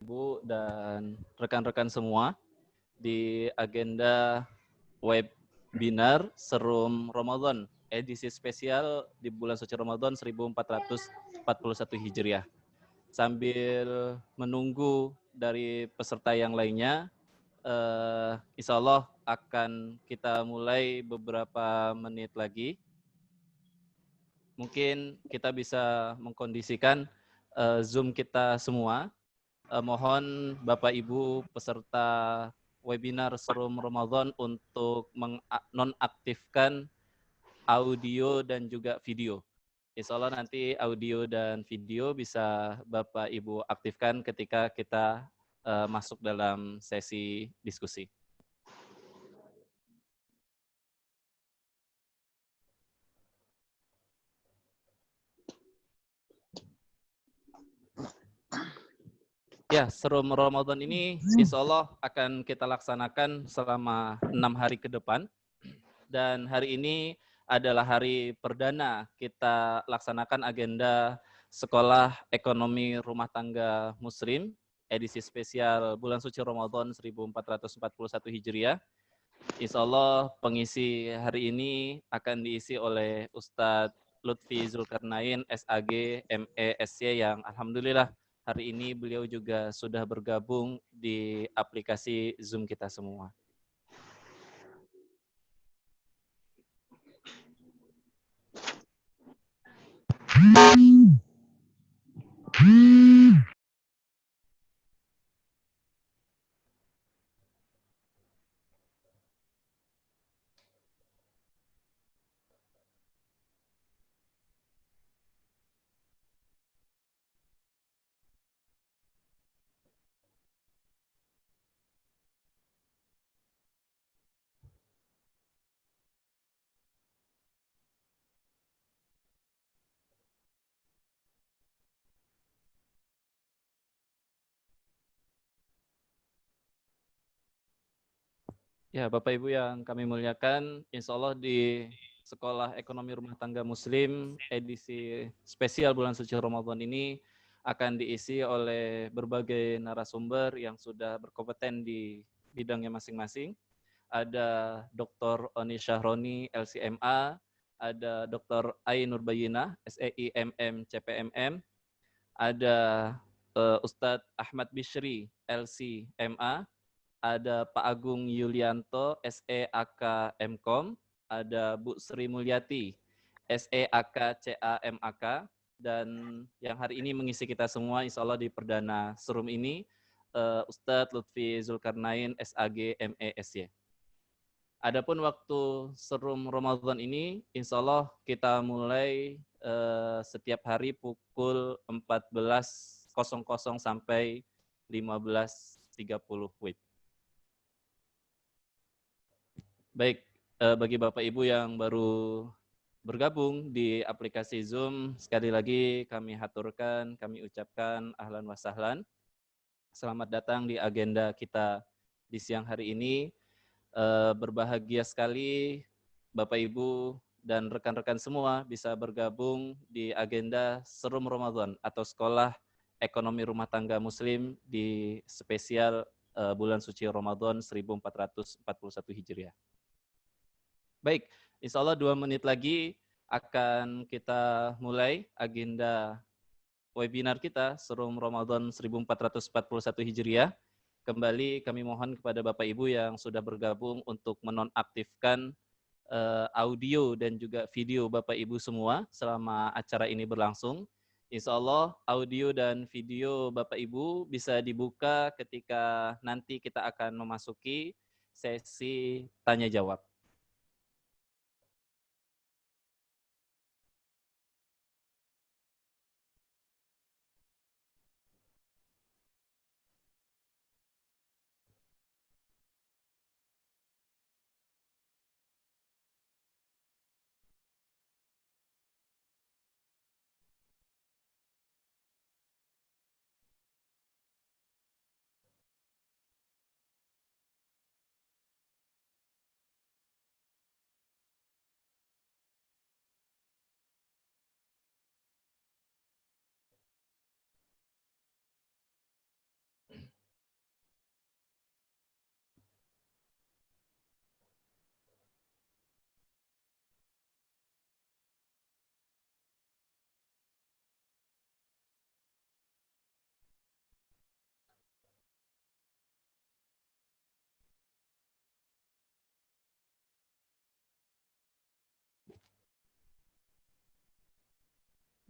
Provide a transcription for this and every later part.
Ibu dan rekan-rekan semua di agenda webinar Serum Ramadan edisi spesial di bulan suci Ramadan 1441 Hijriah. Sambil menunggu dari peserta yang lainnya, insya Allah akan kita mulai beberapa menit lagi. Mungkin kita bisa mengkondisikan Zoom kita semua. Mohon Bapak Ibu peserta webinar Serum Ramadan untuk menonaktifkan audio dan juga video. Insya Allah nanti audio dan video bisa Bapak Ibu aktifkan ketika kita masuk dalam sesi diskusi. Ya, Serum Ramadan ini insya Allah akan kita laksanakan selama 6 hari ke depan. Dan hari ini adalah hari perdana kita laksanakan agenda Sekolah Ekonomi Rumah Tangga Muslim, edisi spesial bulan suci Ramadan 1441 Hijriah. Insya Allah pengisi hari ini akan diisi oleh Ustadz Lutfi Zulkarnain, SAG, MESY, yang alhamdulillah hari ini beliau juga sudah bergabung di aplikasi Zoom kita semua. Ya, Bapak Ibu yang kami muliakan, insya Allah di Sekolah Ekonomi Rumah Tangga Muslim edisi spesial bulan suci Ramadan ini akan diisi oleh berbagai narasumber yang sudah berkompeten di bidangnya masing-masing. Ada Dr. Oni Syahroni, LCMA, ada Dr. Ai Nurbayinah, SEIMM, CPMM, ada Ustadz Ahmad Bishri, LCMA, ada Pak Agung Yulianto, SEAK Mkom, ada Bu Sri Mulyati, SEAK CAMAK, dan yang hari ini mengisi kita semua, insya Allah di perdana serum ini, Ustadz Lutfi Zulkarnain, SAG MESY. Adapun waktu serum Ramadan ini, insya Allah kita mulai setiap hari pukul 14.00 sampai 15.30 WIB. Baik, bagi Bapak Ibu yang baru bergabung di aplikasi Zoom, sekali lagi kami haturkan, kami ucapkan ahlan wa sahlan. Selamat datang di agenda kita di siang hari ini. Berbahagia sekali Bapak Ibu dan rekan-rekan semua bisa bergabung di agenda Serum Ramadan atau Sekolah Ekonomi Rumah Tangga Muslim di spesial bulan suci Ramadan 1441 Hijriah. Baik, insya Allah 2 menit lagi akan kita mulai agenda webinar kita Serum Ramadan 1441 Hijriah. Kembali kami mohon kepada Bapak Ibu yang sudah bergabung untuk menonaktifkan audio dan juga video Bapak Ibu semua selama acara ini berlangsung. Insya Allah audio dan video Bapak Ibu bisa dibuka ketika nanti kita akan memasuki sesi tanya jawab.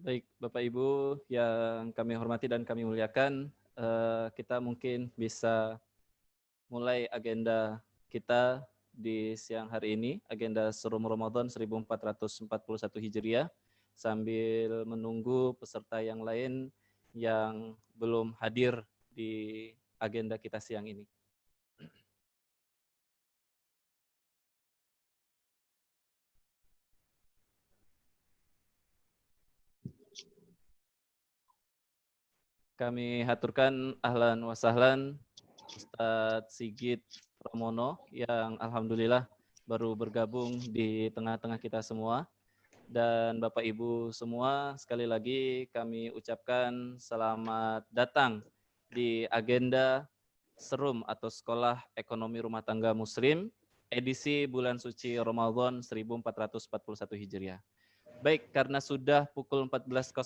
Baik, Bapak Ibu yang kami hormati dan kami muliakan, kita mungkin bisa mulai agenda kita di siang hari ini, agenda Serum Ramadan 1441 Hijriah, sambil menunggu peserta yang lain yang belum hadir di agenda kita siang ini. Kami haturkan ahlan wa sahlan Ustadz Sigit Pramono yang alhamdulillah baru bergabung di tengah-tengah kita semua. Dan Bapak Ibu semua, sekali lagi kami ucapkan selamat datang di agenda Serum atau Sekolah Ekonomi Rumah Tangga Muslim edisi bulan suci Ramadan 1441 Hijriah. Baik, karena sudah pukul 14.00,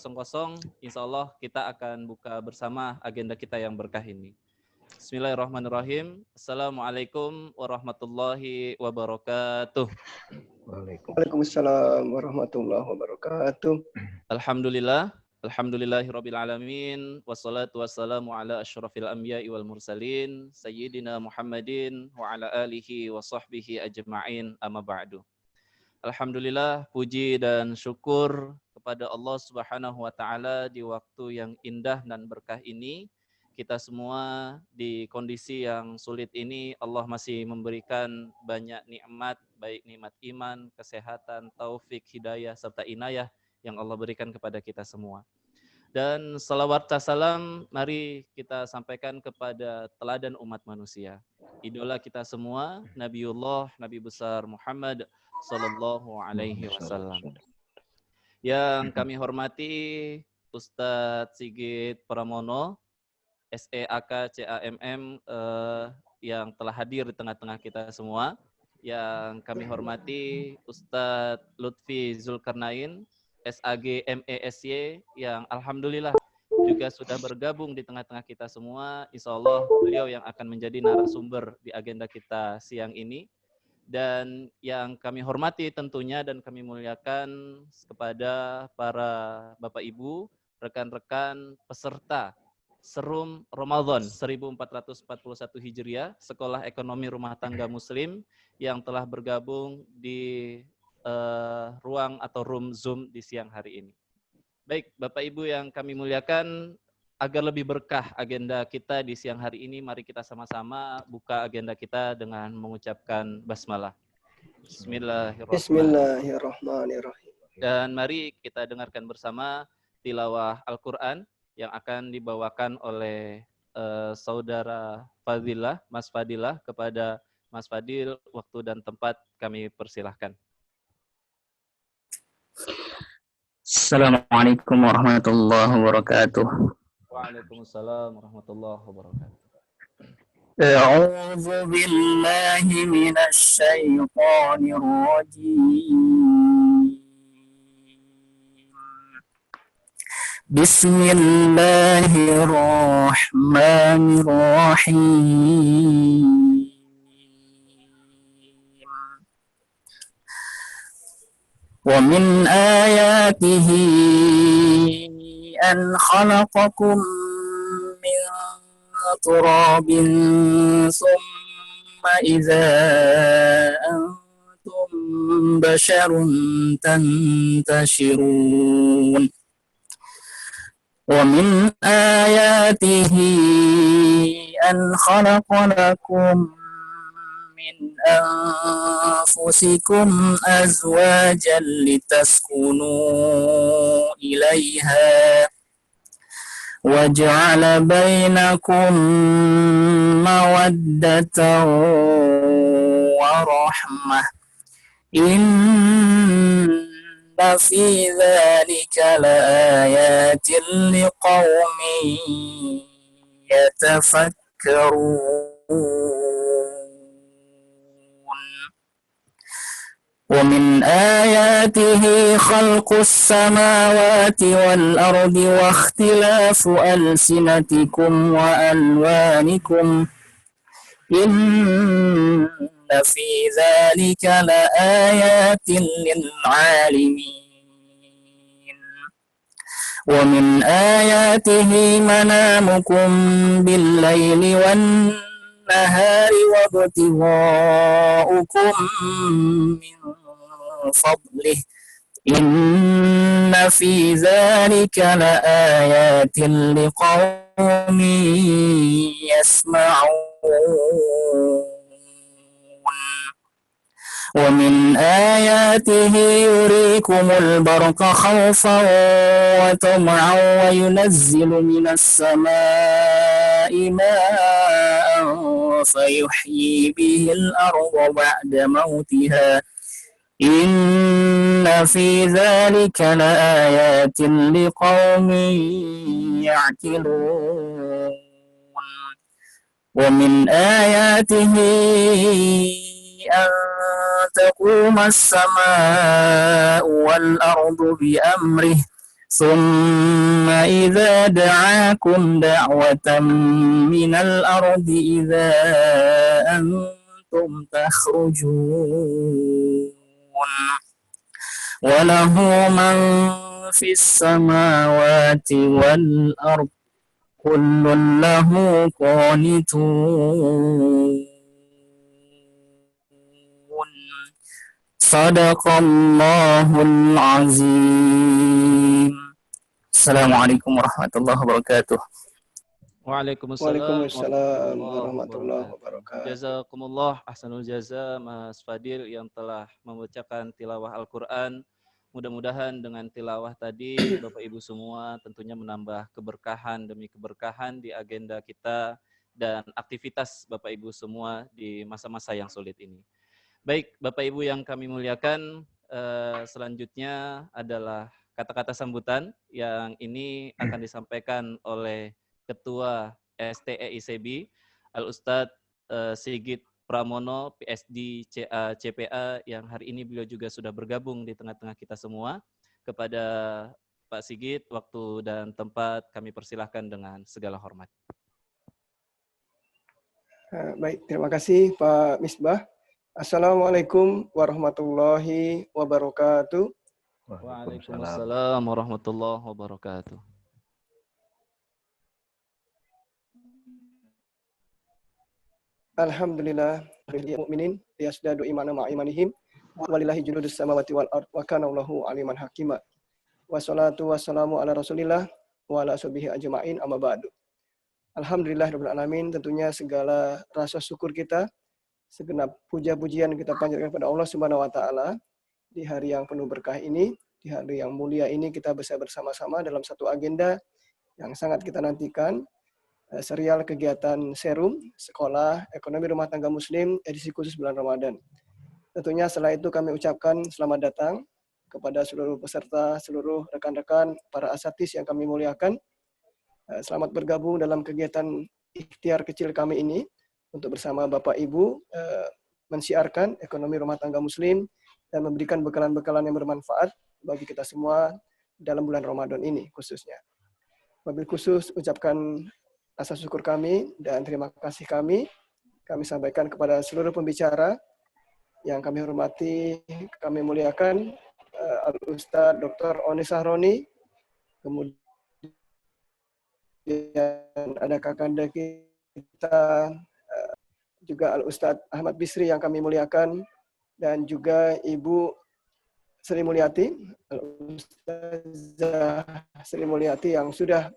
insya Allah kita akan buka bersama agenda kita yang berkah ini. Bismillahirrahmanirrahim. Assalamualaikum warahmatullahi wabarakatuh. Waalaikumsalam warahmatullahi wabarakatuh. Alhamdulillah, alhamdulillahirabbil alamin, wassalatu wassalamu ala asyrafil anbiya'i wal mursalin, sayyidina Muhammadin wa ala alihi wa sahbihi ajma'in, amma ba'du. Alhamdulillah, puji dan syukur kepada Allah Subhanahu wa taala di waktu yang indah dan berkah ini. Kita semua di kondisi yang sulit ini, Allah masih memberikan banyak nikmat, baik nikmat iman, kesehatan, taufik, hidayah, serta inayah yang Allah berikan kepada kita semua. Dan salawat salam mari kita sampaikan kepada teladan umat manusia. Idola kita semua, Nabiullah, Nabi besar Muhammad Sallallahu Alaihi Wasallam. Yang kami hormati Ustadz Sigit Pramono, SEAK CAMM yang telah hadir di tengah-tengah kita semua. Yang kami hormati Ustadz Lutfi Zulkarnain, SAG MESY, yang alhamdulillah juga sudah bergabung di tengah-tengah kita semua. Insya Allah beliau yang akan menjadi narasumber di agenda kita siang ini. Dan yang kami hormati tentunya dan kami muliakan kepada para Bapak Ibu, rekan-rekan peserta Serum Ramadan 1441 Hijriah, Sekolah Ekonomi Rumah Tangga Muslim yang telah bergabung di ruang atau room Zoom di siang hari ini. Baik, Bapak Ibu yang kami muliakan, agar lebih berkah agenda kita di siang hari ini, mari kita sama-sama buka agenda kita dengan mengucapkan basmalah. Bismillahirrahmanirrahim. Dan mari kita dengarkan bersama tilawah Al-Quran yang akan dibawakan oleh saudara Fadilah, Mas Fadilah. Kepada Mas Fadil, waktu dan tempat kami persilahkan. Assalamualaikum warahmatullahi wabarakatuh. Waalaikumsalam warahmatullahi wabarakatuh. A'udzu billahi minasy syaithanir rajim. Bismillahirrahmanirrahim. Wa min ayatihi أن خلقكم من تراب ثم إذا أنتم بشر تنتشرون ومن آياته أن خلق لكم من أنفسكم أزواجا لتسكنوا إليها وجعل بينكم مودة ورحمة إن في ذلك لآيات لقوم يتفكرون ومن آياته خلق السماوات والأرض واختلاف ألسنتكم وألوانكم إن في ذلك لآيات للعالمين ومن آياته منامكم بالليل والنهار وابتغاؤكم من فضله إن في ذلك لآيات لقوم يسمعون ومن آياته يريكم البرق خوفا وطمعا وينزل من السماء ماء فيحيي به الأرض بعد موتها إن في ذلك لآيات لقوم يعقلون ومن آياته أن تقوم السماء والأرض بأمره ثم إذا دعاكم دعوة من الأرض إذا أنتم تخرجون وله من في السماوات والأرض كل له قانتون صدق الله العظيم. Assalamualaikum warahmatullahi wabarakatuh. Waalaikumsalam warahmatullahi wabarakatuh. Jazakumullah ahsanul jaza Mas Fadil yang telah membacakan tilawah Al-Quran. Mudah-mudahan dengan tilawah tadi Bapak Ibu semua tentunya menambah keberkahan demi keberkahan di agenda kita dan aktivitas Bapak Ibu semua di masa-masa yang sulit ini. Baik, Bapak Ibu yang kami muliakan, selanjutnya adalah kata-kata sambutan yang ini akan disampaikan oleh Ketua STEICB, Al-Ustadz Sigit Pramono, PSD CPA, yang hari ini beliau juga sudah bergabung di tengah-tengah kita semua. Kepada Pak Sigit, waktu dan tempat kami persilahkan dengan segala hormat. Baik, terima kasih Pak Misbah. Assalamualaikum warahmatullahi wabarakatuh. Waalaikumsalam warahmatullahi wabarakatuh. Alhamdulillah lil mu'minin yasdadu imana ma'a imanihim walillahi junudus samawati wal ard wa kana Allahu aliman hakima. Wassalatu wassalamu ala Rasulillah wa ala sahbihi ajma'in amma ba'du. Alhamdulillahirabbil alamin, tentunya segala rasa syukur kita, segenap puja-pujian kita panjatkan kepada Allah Subhanahu wa taala di hari yang penuh berkah ini, di hari yang mulia ini kita bisa bersama-sama dalam satu agenda yang sangat kita nantikan, serial kegiatan Serum Sekolah Ekonomi Rumah Tangga Muslim edisi khusus bulan Ramadan. Tentunya setelah itu kami ucapkan selamat datang kepada seluruh peserta, seluruh rekan-rekan, para asatidz yang kami muliakan. Selamat bergabung dalam kegiatan ikhtiar kecil kami ini untuk bersama Bapak Ibu mensiarkan ekonomi rumah tangga Muslim dan memberikan bekalan-bekalan yang bermanfaat bagi kita semua dalam bulan Ramadan ini khususnya. Wabil khusus ucapkan rasa syukur kami dan terima kasih kami sampaikan kepada seluruh pembicara yang kami hormati, kami muliakan, Al-Ustadz Dr. Oni Sahroni, kemudian ada kakanda kita, juga Al-Ustadz Ahmad Bisri yang kami muliakan, dan juga Ibu Sri Mulyati, Al-Ustazah Sri Mulyati yang sudah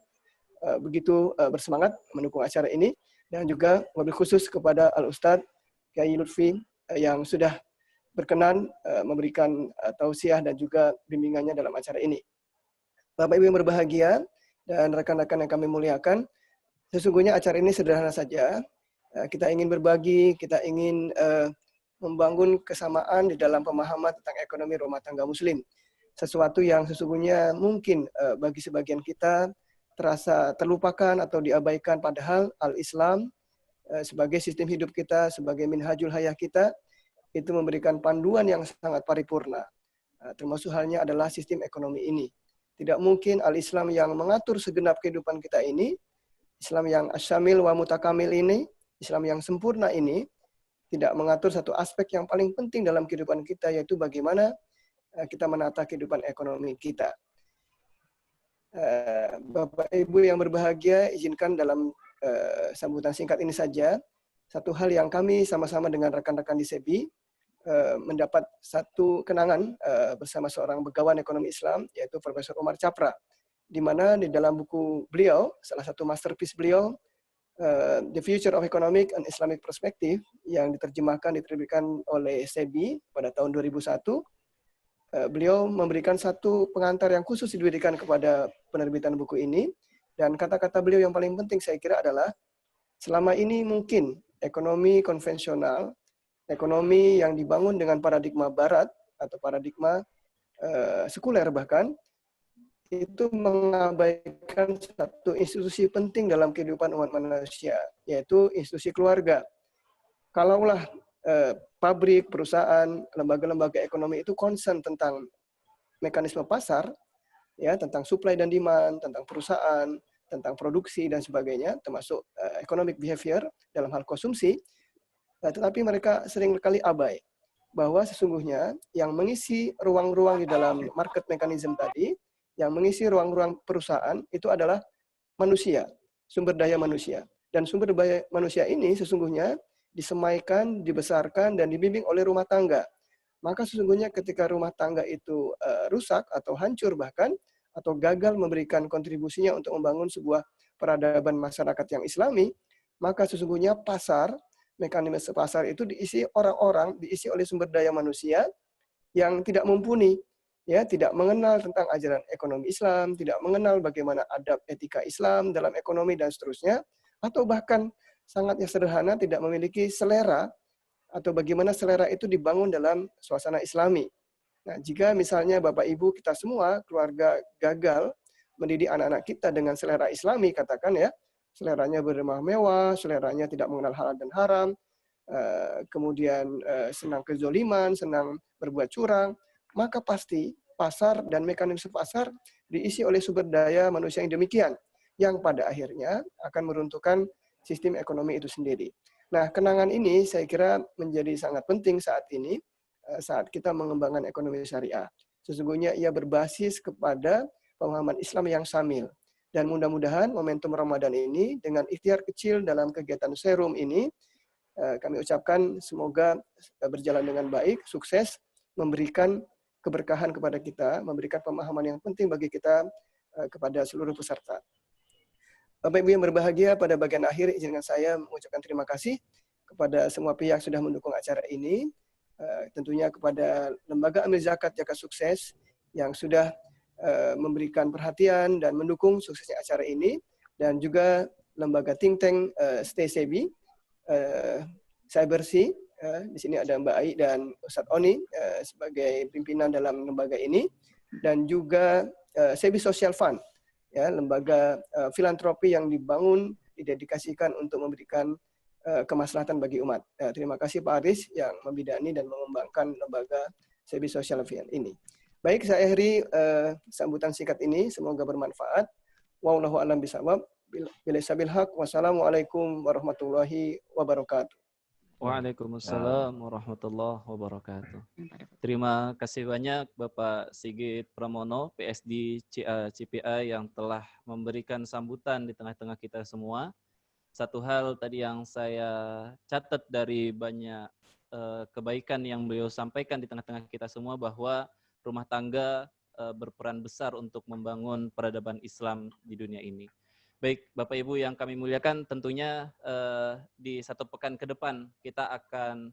begitu bersemangat mendukung acara ini, dan juga wabil khusus kepada Al-Ustadz Kiai Lutfi yang sudah berkenan memberikan tausiah dan juga bimbingannya dalam acara ini. Bapak Ibu yang berbahagia dan rekan-rekan yang kami muliakan, sesungguhnya acara ini sederhana saja. Kita ingin berbagi, kita ingin membangun kesamaan di dalam pemahaman tentang ekonomi rumah tangga Muslim. Sesuatu yang sesungguhnya mungkin bagi sebagian kita terasa terlupakan atau diabaikan, padahal Al-Islam sebagai sistem hidup kita, sebagai minhajul hayah kita, itu memberikan panduan yang sangat paripurna. Termasuk halnya adalah sistem ekonomi ini. Tidak mungkin Al-Islam yang mengatur segenap kehidupan kita ini, Islam yang asyamil wa mutakamil ini, Islam yang sempurna ini, tidak mengatur satu aspek yang paling penting dalam kehidupan kita, yaitu bagaimana kita menata kehidupan ekonomi kita. Bapak Ibu yang berbahagia, izinkan dalam sambutan singkat ini saja, satu hal yang kami sama-sama dengan rekan-rekan di SEBI mendapat satu kenangan bersama seorang begawan ekonomi Islam, yaitu Profesor Umar Chapra, di mana di dalam buku beliau, salah satu masterpiece beliau, The Future of Economic and Islamic Perspective, yang diterbitkan oleh SEBI pada tahun 2001, beliau memberikan satu pengantar yang khusus diberikan kepada penerbitan buku ini, dan kata-kata beliau yang paling penting saya kira adalah, selama ini mungkin ekonomi konvensional, ekonomi yang dibangun dengan paradigma barat atau paradigma sekuler bahkan, itu mengabaikan satu institusi penting dalam kehidupan umat manusia, yaitu institusi keluarga. Kalaulah pabrik, perusahaan, lembaga-lembaga ekonomi itu concern tentang mekanisme pasar, ya, tentang supply dan demand, tentang perusahaan, tentang produksi dan sebagainya, termasuk economic behavior dalam hal konsumsi, tetapi mereka seringkali abai bahwa sesungguhnya yang mengisi ruang-ruang di dalam market mechanism tadi, yang mengisi ruang-ruang perusahaan itu adalah manusia, sumber daya manusia. Dan sumber daya manusia ini sesungguhnya disemaikan, dibesarkan, dan dibimbing oleh rumah tangga. Maka sesungguhnya ketika rumah tangga itu rusak atau hancur bahkan, atau gagal memberikan kontribusinya untuk membangun sebuah peradaban masyarakat yang islami, maka sesungguhnya pasar, mekanisme pasar itu diisi orang-orang, diisi oleh sumber daya manusia yang tidak mumpuni, ya, tidak mengenal tentang ajaran ekonomi Islam, tidak mengenal bagaimana adab etika Islam dalam ekonomi dan seterusnya, atau bahkan sangatnya sederhana tidak memiliki selera atau bagaimana selera itu dibangun dalam suasana Islami. Nah, jika misalnya Bapak Ibu kita semua keluarga gagal mendidik anak-anak kita dengan selera Islami, katakan ya, seleranya bermewah mewah, seleranya tidak mengenal halal dan haram, kemudian senang kezoliman, senang berbuat curang, maka pasti pasar dan mekanisme pasar diisi oleh sumber daya manusia yang demikian, yang pada akhirnya akan meruntuhkan sistem ekonomi itu sendiri. Nah, kenangan ini saya kira menjadi sangat penting saat ini, saat kita mengembangkan ekonomi syariah. Sesungguhnya ia berbasis kepada pemahaman Islam yang syamil. Dan mudah-mudahan momentum Ramadan ini dengan ikhtiar kecil dalam kegiatan serum ini, kami ucapkan semoga berjalan dengan baik, sukses, memberikan keberkahan kepada kita, memberikan pemahaman yang penting bagi kita kepada seluruh peserta. Bapak Ibu yang berbahagia, pada bagian akhir izinkan saya mengucapkan terima kasih kepada semua pihak yang sudah mendukung acara ini, tentunya kepada Lembaga Amil Zakat Jaga Sukses yang sudah memberikan perhatian dan mendukung suksesnya acara ini, dan juga lembaga think tank Stay Sebi, saya bersih, di sini ada Mbak Ai dan Ustadz Oni sebagai pimpinan dalam lembaga ini, dan juga Sebi Social Fund, ya, lembaga filantropi yang dibangun, didedikasikan untuk memberikan kemaslahatan bagi umat. Terima kasih Pak Aris yang membidani dan mengembangkan lembaga Sebi Social Fund ini. Baik, saya akhiri sambutan singkat ini, semoga bermanfaat. Wallahu a'lam bishawab. Billahi haq. Wassalamualaikum warahmatullahi wabarakatuh. Waalaikumsalam warahmatullahi wabarakatuh. Terima kasih banyak Bapak Sigit Pramono, PSD CPI yang telah memberikan sambutan di tengah-tengah kita semua. Satu hal tadi yang saya catat dari banyak kebaikan yang beliau sampaikan di tengah-tengah kita semua, bahwa rumah tangga berperan besar untuk membangun peradaban Islam di dunia ini. Baik, Bapak Ibu yang kami muliakan, tentunya di satu pekan ke depan kita akan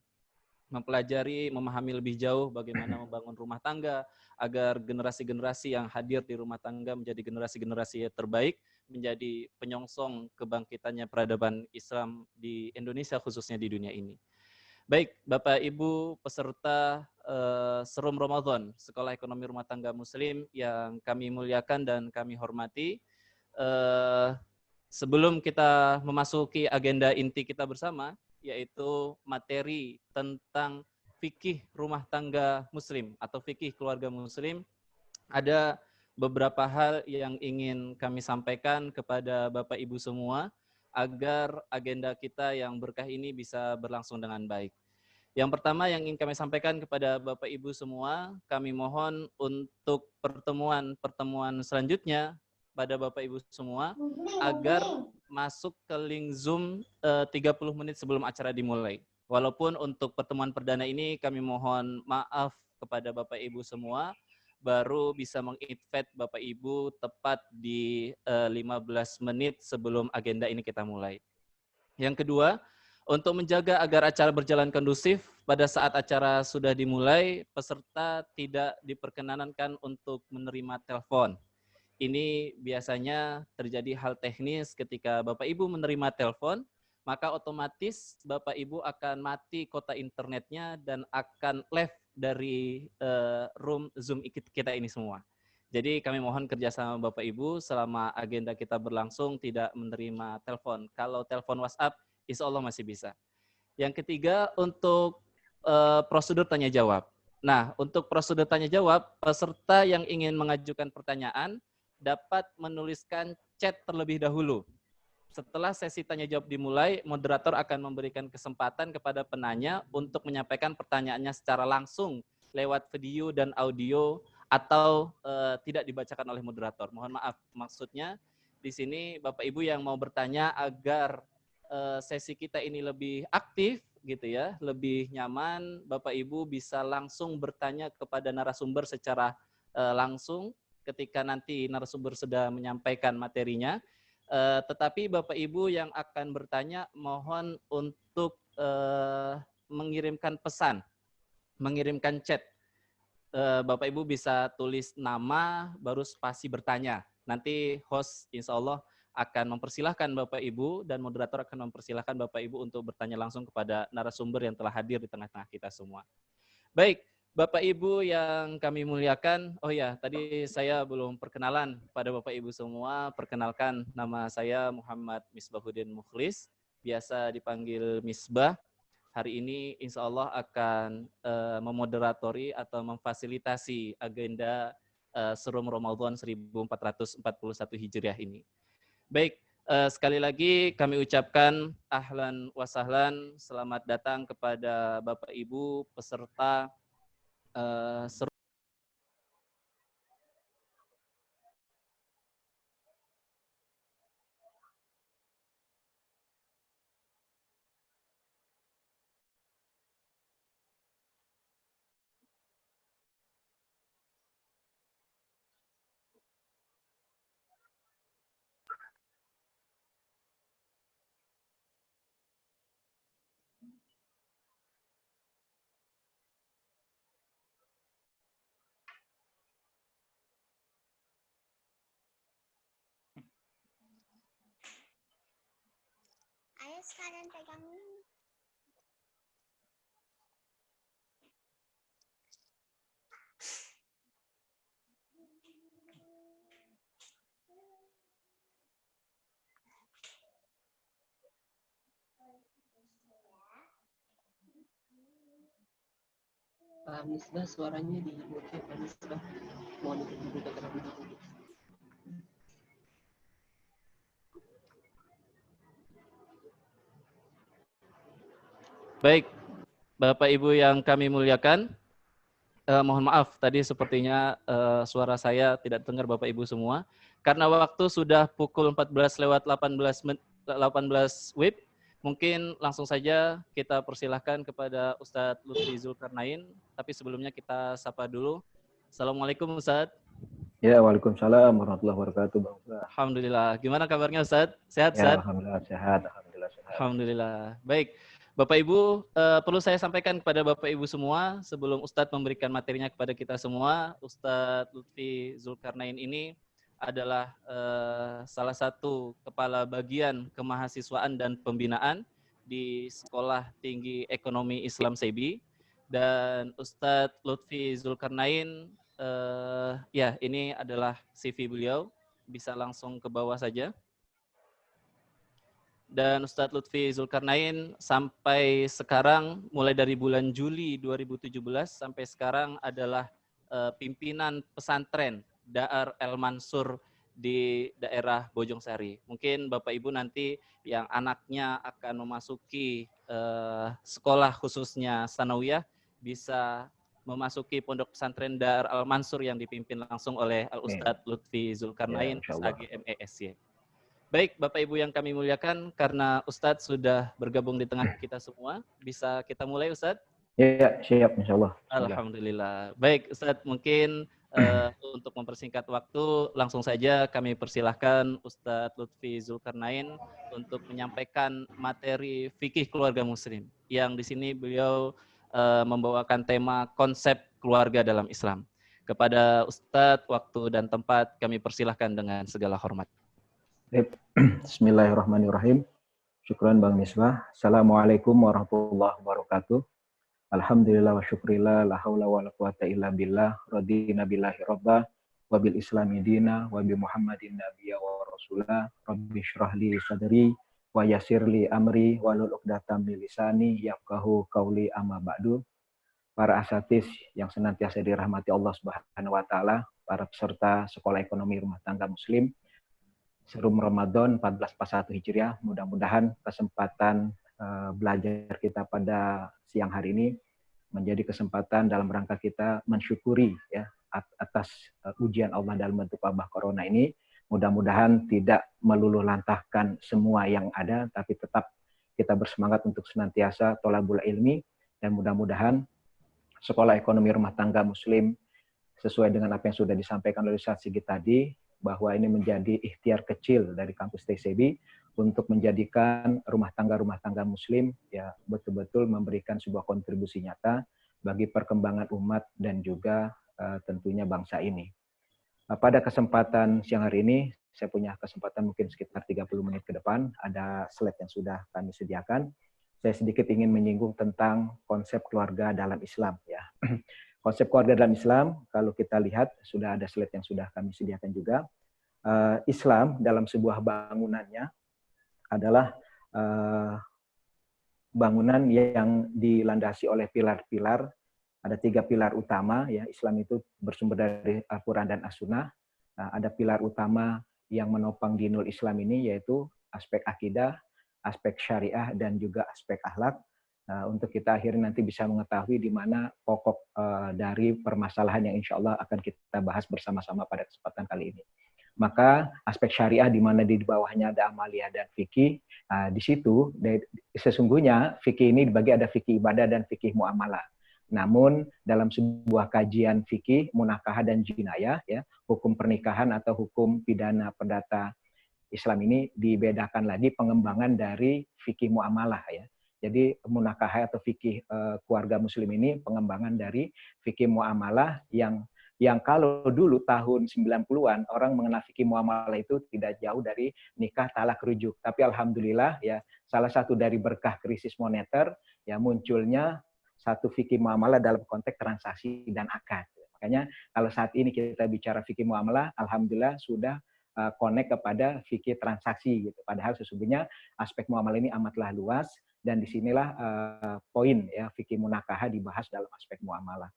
mempelajari, memahami lebih jauh bagaimana membangun rumah tangga agar generasi-generasi yang hadir di rumah tangga menjadi generasi-generasi terbaik, menjadi penyongsong kebangkitannya peradaban Islam di Indonesia, khususnya di dunia ini. Baik, Bapak Ibu peserta Serum Ramadan Sekolah Ekonomi Rumah Tangga Muslim yang kami muliakan dan kami hormati, sebelum kita memasuki agenda inti kita bersama, yaitu materi tentang fikih rumah tangga muslim atau fikih keluarga muslim, ada beberapa hal yang ingin kami sampaikan kepada Bapak Ibu semua agar agenda kita yang berkah ini bisa berlangsung dengan baik. Yang pertama yang ingin kami sampaikan kepada Bapak Ibu semua, kami mohon untuk pertemuan selanjutnya pada Bapak Ibu semua agar masuk ke link Zoom 30 menit sebelum acara dimulai. Walaupun untuk pertemuan perdana ini kami mohon maaf kepada Bapak Ibu semua, baru bisa menginvite Bapak Ibu tepat di 15 menit sebelum agenda ini kita mulai. Yang kedua, untuk menjaga agar acara berjalan kondusif, pada saat acara sudah dimulai, peserta tidak diperkenankan untuk menerima telepon. Ini biasanya terjadi hal teknis ketika Bapak Ibu menerima telepon, maka otomatis Bapak Ibu akan mati kuota internetnya dan akan left dari room Zoom kita ini semua. Jadi kami mohon kerjasama Bapak Ibu selama agenda kita berlangsung tidak menerima telepon. Kalau telepon WhatsApp, insya Allah masih bisa. Yang ketiga, untuk prosedur tanya jawab. Nah, untuk prosedur tanya jawab, peserta yang ingin mengajukan pertanyaan dapat menuliskan chat terlebih dahulu. Setelah sesi tanya jawab dimulai, moderator akan memberikan kesempatan kepada penanya untuk menyampaikan pertanyaannya secara langsung lewat video dan audio atau tidak dibacakan oleh moderator. Mohon maaf, maksudnya di sini Bapak Ibu yang mau bertanya agar sesi kita ini lebih aktif gitu ya, lebih nyaman, Bapak Ibu bisa langsung bertanya kepada narasumber secara langsung ketika nanti narasumber sudah menyampaikan materinya. Tetapi Bapak Ibu yang akan bertanya mohon untuk mengirimkan pesan, mengirimkan chat. Bapak Ibu bisa tulis nama baru spasi bertanya. Nanti host insya Allah akan mempersilahkan Bapak Ibu dan moderator akan mempersilahkan Bapak Ibu untuk bertanya langsung kepada narasumber yang telah hadir di tengah-tengah kita semua. Baik, Bapak Ibu yang kami muliakan, oh ya tadi saya belum perkenalan pada Bapak Ibu semua. Perkenalkan, nama saya Muhammad Misbahuddin Mukhlis, biasa dipanggil Misbah. Hari ini insya Allah akan memoderatori atau memfasilitasi agenda Serum Ramadan 1441 Hijriah ini. Baik, sekali lagi kami ucapkan ahlan wa sahlan, selamat datang kepada Bapak Ibu peserta Serum. Ayo sekalian pegangin. Pak Misbah suaranya di mute. Pak Misbah mohon dibuka terlebih dahulu. Baik, Bapak Ibu yang kami muliakan, mohon maaf tadi sepertinya suara saya tidak dengar Bapak Ibu semua. Karena waktu sudah pukul 14:18 WIB, mungkin langsung saja kita persilahkan kepada Ustadz Lutfi Zulkarnain. Tapi sebelumnya kita sapa dulu. Assalamualaikum Ustadz. Ya, waalaikumsalam warahmatullahi wabarakatuh, Bang Ustaz. Alhamdulillah. Gimana kabarnya Ustadz? Sehat, Ya, Ustadz? alhamdulillah sehat, alhamdulillah sehat. Alhamdulillah. Baik, Bapak Ibu, perlu saya sampaikan kepada Bapak Ibu semua sebelum Ustadz memberikan materinya kepada kita semua, Ustadz Lutfi Zulkarnain ini adalah salah satu kepala bagian kemahasiswaan dan pembinaan di Sekolah Tinggi Ekonomi Islam SEBI, dan Ustadz Lutfi Zulkarnain, ya ini adalah CV beliau, bisa langsung ke bawah saja. Dan Ustadz Lutfi Zulkarnain sampai sekarang, mulai dari bulan Juli 2017 sampai sekarang adalah pimpinan pesantren Dar El Mansur di daerah Bojongsari. Mungkin Bapak Ibu nanti yang anaknya akan memasuki sekolah khususnya Sanawiyah bisa memasuki Pondok Pesantren Dar Al-Mansur yang dipimpin langsung oleh Al-Ustadz Lutfi Ya, Zulkarnain, insyaallah. SAG MESY. Baik, Bapak Ibu yang kami muliakan, karena Ustadz sudah bergabung di tengah kita semua, bisa kita mulai Ustadz? Ya, siap insyaallah. Alhamdulillah. Baik, Ustadz, mungkin untuk mempersingkat waktu, langsung saja kami persilahkan Ustadz Lutfi Zulkarnain untuk menyampaikan materi fikih keluarga muslim. Yang di sini beliau membawakan tema konsep keluarga dalam Islam. Kepada Ustadz, waktu dan tempat kami persilahkan dengan segala hormat. Bismillahirrahmanirrahim. Syukran Bang Misbah. Assalamualaikum warahmatullahi wabarakatuh. Alhamdulillah wa syukrillah la haula wa la quwata illa billah radina billahi rabba wa bil islami dina wa bi muhammadin nabiyya wa rasulah rabbi syrah li sadri wa yassir li amri wa lul uqdatam min lisani yafqahu qauli amma ba'du. Para asatis yang senantiasa dirahmati Allah Subhanahu wa taala, para peserta Sekolah Ekonomi Rumah Tangga Muslim Serum Ramadan 1441 Hijriah, mudah-mudahan kesempatan belajar kita pada siang hari ini menjadi kesempatan dalam rangka kita mensyukuri ya atas ujian Allah dalam bentuk wabah corona ini. Mudah-mudahan tidak meluluh lantahkan semua yang ada, tapi tetap kita bersemangat untuk senantiasa thalabul ilmi, dan mudah-mudahan Sekolah Ekonomi Rumah Tangga Muslim sesuai dengan apa yang sudah disampaikan oleh Ustaz Sigit tadi, bahwa ini menjadi ikhtiar kecil dari kampus TCB untuk menjadikan rumah tangga Muslim ya betul-betul memberikan sebuah kontribusi nyata bagi perkembangan umat dan juga tentunya bangsa ini. Pada kesempatan siang hari ini, saya punya kesempatan mungkin sekitar 30 menit ke depan, ada slide yang sudah kami sediakan. Saya sedikit ingin menyinggung tentang konsep keluarga dalam Islam ya. Konsep keluarga dalam Islam, kalau kita lihat sudah ada slide yang sudah kami sediakan juga. Islam dalam sebuah bangunannya adalah bangunan yang dilandasi oleh pilar-pilar. Ada 3 pilar utama ya. Islam itu bersumber dari Al-Quran dan As-Sunnah. Ada pilar utama yang menopang dinul Islam ini, yaitu aspek akidah, aspek syariah, dan juga aspek akhlak. Untuk kita akhirnya nanti bisa mengetahui di mana pokok dari permasalahan yang insya Allah akan kita bahas bersama-sama pada kesempatan kali ini. Maka aspek syariah di mana di bawahnya ada amaliyah dan fikih. Di situ sesungguhnya fikih ini dibagi ada fikih ibadah dan fikih muamalah. Namun dalam sebuah kajian fikih munakahah dan jinayah ya, hukum pernikahan atau hukum pidana perdata Islam ini dibedakan lagi pengembangan dari fikih muamalah ya. Jadi munakahah atau fikih keluarga muslim ini pengembangan dari fikih muamalah yang kalau dulu tahun 90-an orang mengenal fikih muamalah itu tidak jauh dari nikah talak rujuk. Tapi alhamdulillah ya salah satu dari berkah krisis moneter ya munculnya satu fikih muamalah dalam konteks transaksi dan akad. Makanya kalau saat ini kita bicara fikih muamalah, alhamdulillah sudah connect kepada fikih transaksi gitu. Padahal sesungguhnya aspek muamalah ini amatlah luas, dan disinilah poin ya fikih munakahah dibahas dalam aspek muamalah.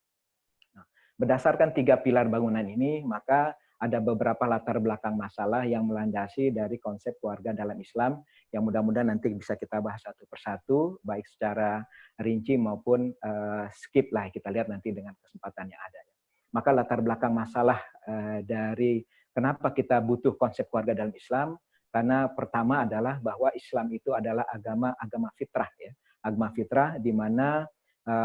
Nah, berdasarkan 3 pilar bangunan ini, maka ada beberapa latar belakang masalah yang melandasi dari konsep keluarga dalam Islam yang mudah-mudahan nanti bisa kita bahas satu persatu, baik secara rinci maupun skip lah, kita lihat nanti dengan kesempatan yang ada. Maka latar belakang masalah dari kenapa kita butuh konsep keluarga dalam Islam, karena pertama adalah bahwa Islam itu adalah agama fitrah ya, agama fitrah di mana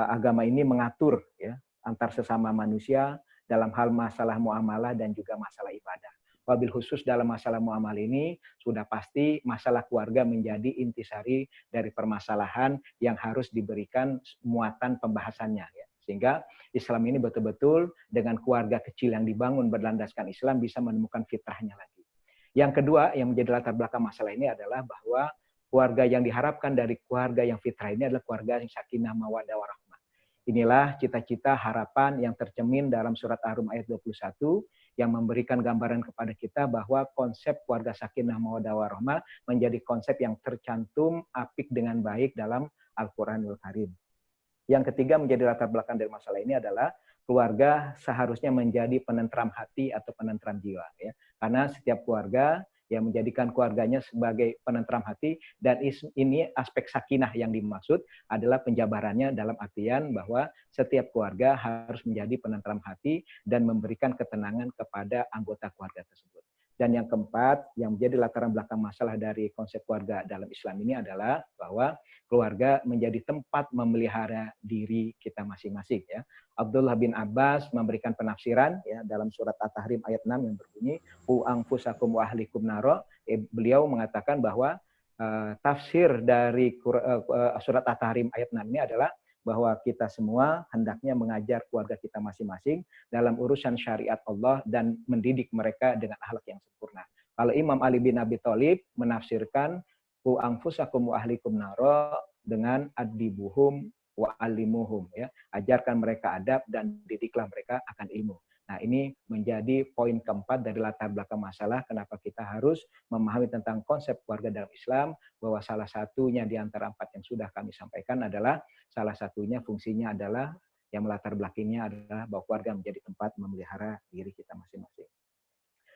agama ini mengatur ya antar sesama manusia dalam hal masalah muamalah dan juga masalah ibadah. Wabil khusus dalam masalah muamalah ini sudah pasti masalah keluarga menjadi intisari dari permasalahan yang harus diberikan muatan pembahasannya ya. Sehingga Islam ini betul-betul dengan keluarga kecil yang dibangun berlandaskan Islam bisa menemukan fitrahnya lagi. Yang kedua yang menjadi latar belakang masalah ini adalah bahwa keluarga yang diharapkan dari keluarga yang fitrah ini adalah keluarga yang sakinah mawaddah warahmah. Inilah cita-cita harapan yang tercermin dalam surat Ar-Rum ayat 21 yang memberikan gambaran kepada kita bahwa konsep keluarga sakinah mawaddah warahmah menjadi konsep yang tercantum apik dengan baik dalam Al-Qur'anul Karim. Yang ketiga menjadi latar belakang dari masalah ini adalah keluarga seharusnya menjadi penentram hati atau penentram jiwa ya. Karena setiap keluarga yang menjadikan keluarganya sebagai penentram hati, dan ini aspek sakinah yang dimaksud adalah penjabarannya dalam artian bahwa setiap keluarga harus menjadi penentram hati dan memberikan ketenangan kepada anggota keluarga tersebut. Dan yang keempat, yang menjadi latar belakang masalah dari konsep keluarga dalam Islam ini adalah bahwa keluarga menjadi tempat memelihara diri kita masing-masing. Ya. Abdullah bin Abbas memberikan penafsiran ya dalam surat At-Tahrim ayat 6 yang berbunyi, "Qu anfusakum wa ahlikum naro." Beliau mengatakan bahwa tafsir dari surat At-Tahrim ayat 6 ini adalah bahwa kita semua hendaknya mengajar keluarga kita masing-masing dalam urusan syariat Allah dan mendidik mereka dengan akhlak yang sempurna. Kalau Imam Ali bin Abi Thalib menafsirkan "Qu anfusakum wa ahlikum naro" dengan adibuhum wa alimuhum, ya, ajarkan mereka adab dan didiklah mereka akan ilmu. Nah, ini menjadi poin keempat dari latar belakang masalah kenapa kita harus memahami tentang konsep keluarga dalam Islam, bahwa salah satunya di antara empat yang sudah kami sampaikan adalah salah satunya fungsinya adalah yang melatar belakangnya adalah bahwa keluarga menjadi tempat memelihara diri kita masing-masing.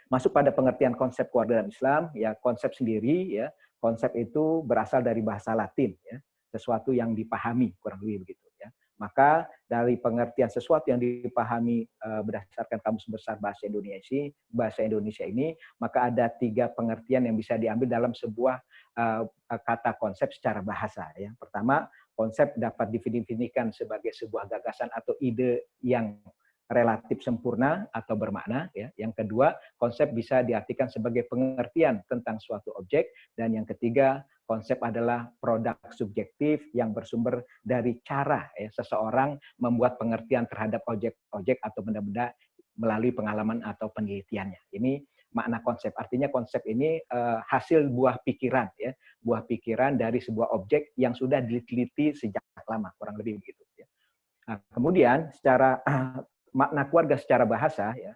Masuk pada pengertian konsep keluarga dalam Islam, ya konsep sendiri, ya konsep itu berasal dari bahasa Latin, ya sesuatu yang dipahami kurang lebih begitu, ya. Maka dari pengertian sesuatu yang dipahami berdasarkan Kamus Besar Bahasa Indonesia ini, maka ada 3 pengertian yang bisa diambil dalam sebuah kata konsep secara bahasa. Ya. Pertama, konsep dapat didefinisikan sebagai sebuah gagasan atau ide yang relatif sempurna atau bermakna. Ya. Yang kedua, konsep bisa diartikan sebagai pengertian tentang suatu objek. Dan yang ketiga, konsep adalah produk subjektif yang bersumber dari cara ya, seseorang membuat pengertian terhadap objek-objek atau benda-benda melalui pengalaman atau penelitiannya. Ini makna konsep. Artinya konsep ini hasil buah pikiran, ya, buah pikiran dari sebuah objek yang sudah diteliti sejak lama, kurang lebih begitu. Ya. Nah, kemudian secara makna keluarga secara bahasa, ya,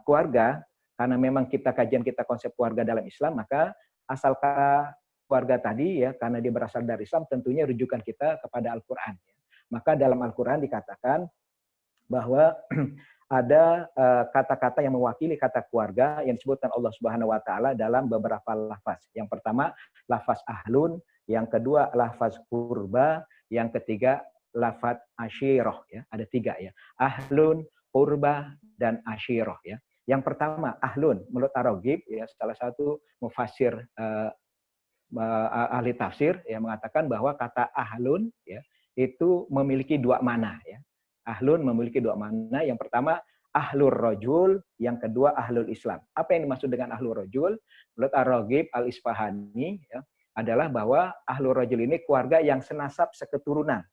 keluarga karena memang kajian kita konsep keluarga dalam Islam, maka asal kata keluarga tadi ya karena dia berasal dari Islam tentunya rujukan kita kepada Al-Qur'an. Ya. Maka dalam Al-Qur'an dikatakan bahwa ada kata-kata yang mewakili kata keluarga yang disebutkan Allah Subhanahu wa taala dalam beberapa lafaz. Yang pertama lafaz ahlun, yang kedua lafaz qurba, yang ketiga lafaz asyirah ya. Ada 3 ya. Ahlun, qurba dan asyirah ya. Yang pertama ahlun menurut Ar-Raghib ya salah satu mufassir ahli tafsir yang mengatakan bahwa kata ahlun ya itu memiliki 2 makna ya. Ahlun memiliki 2 makna. Yang pertama ahlur rajul, yang kedua ahlul Islam. Apa yang dimaksud dengan ahlur rajul? Menurut Ar-Raghib Al-Isfahani ya, adalah bahwa ahlur rajul ini keluarga yang senasab seketurunan.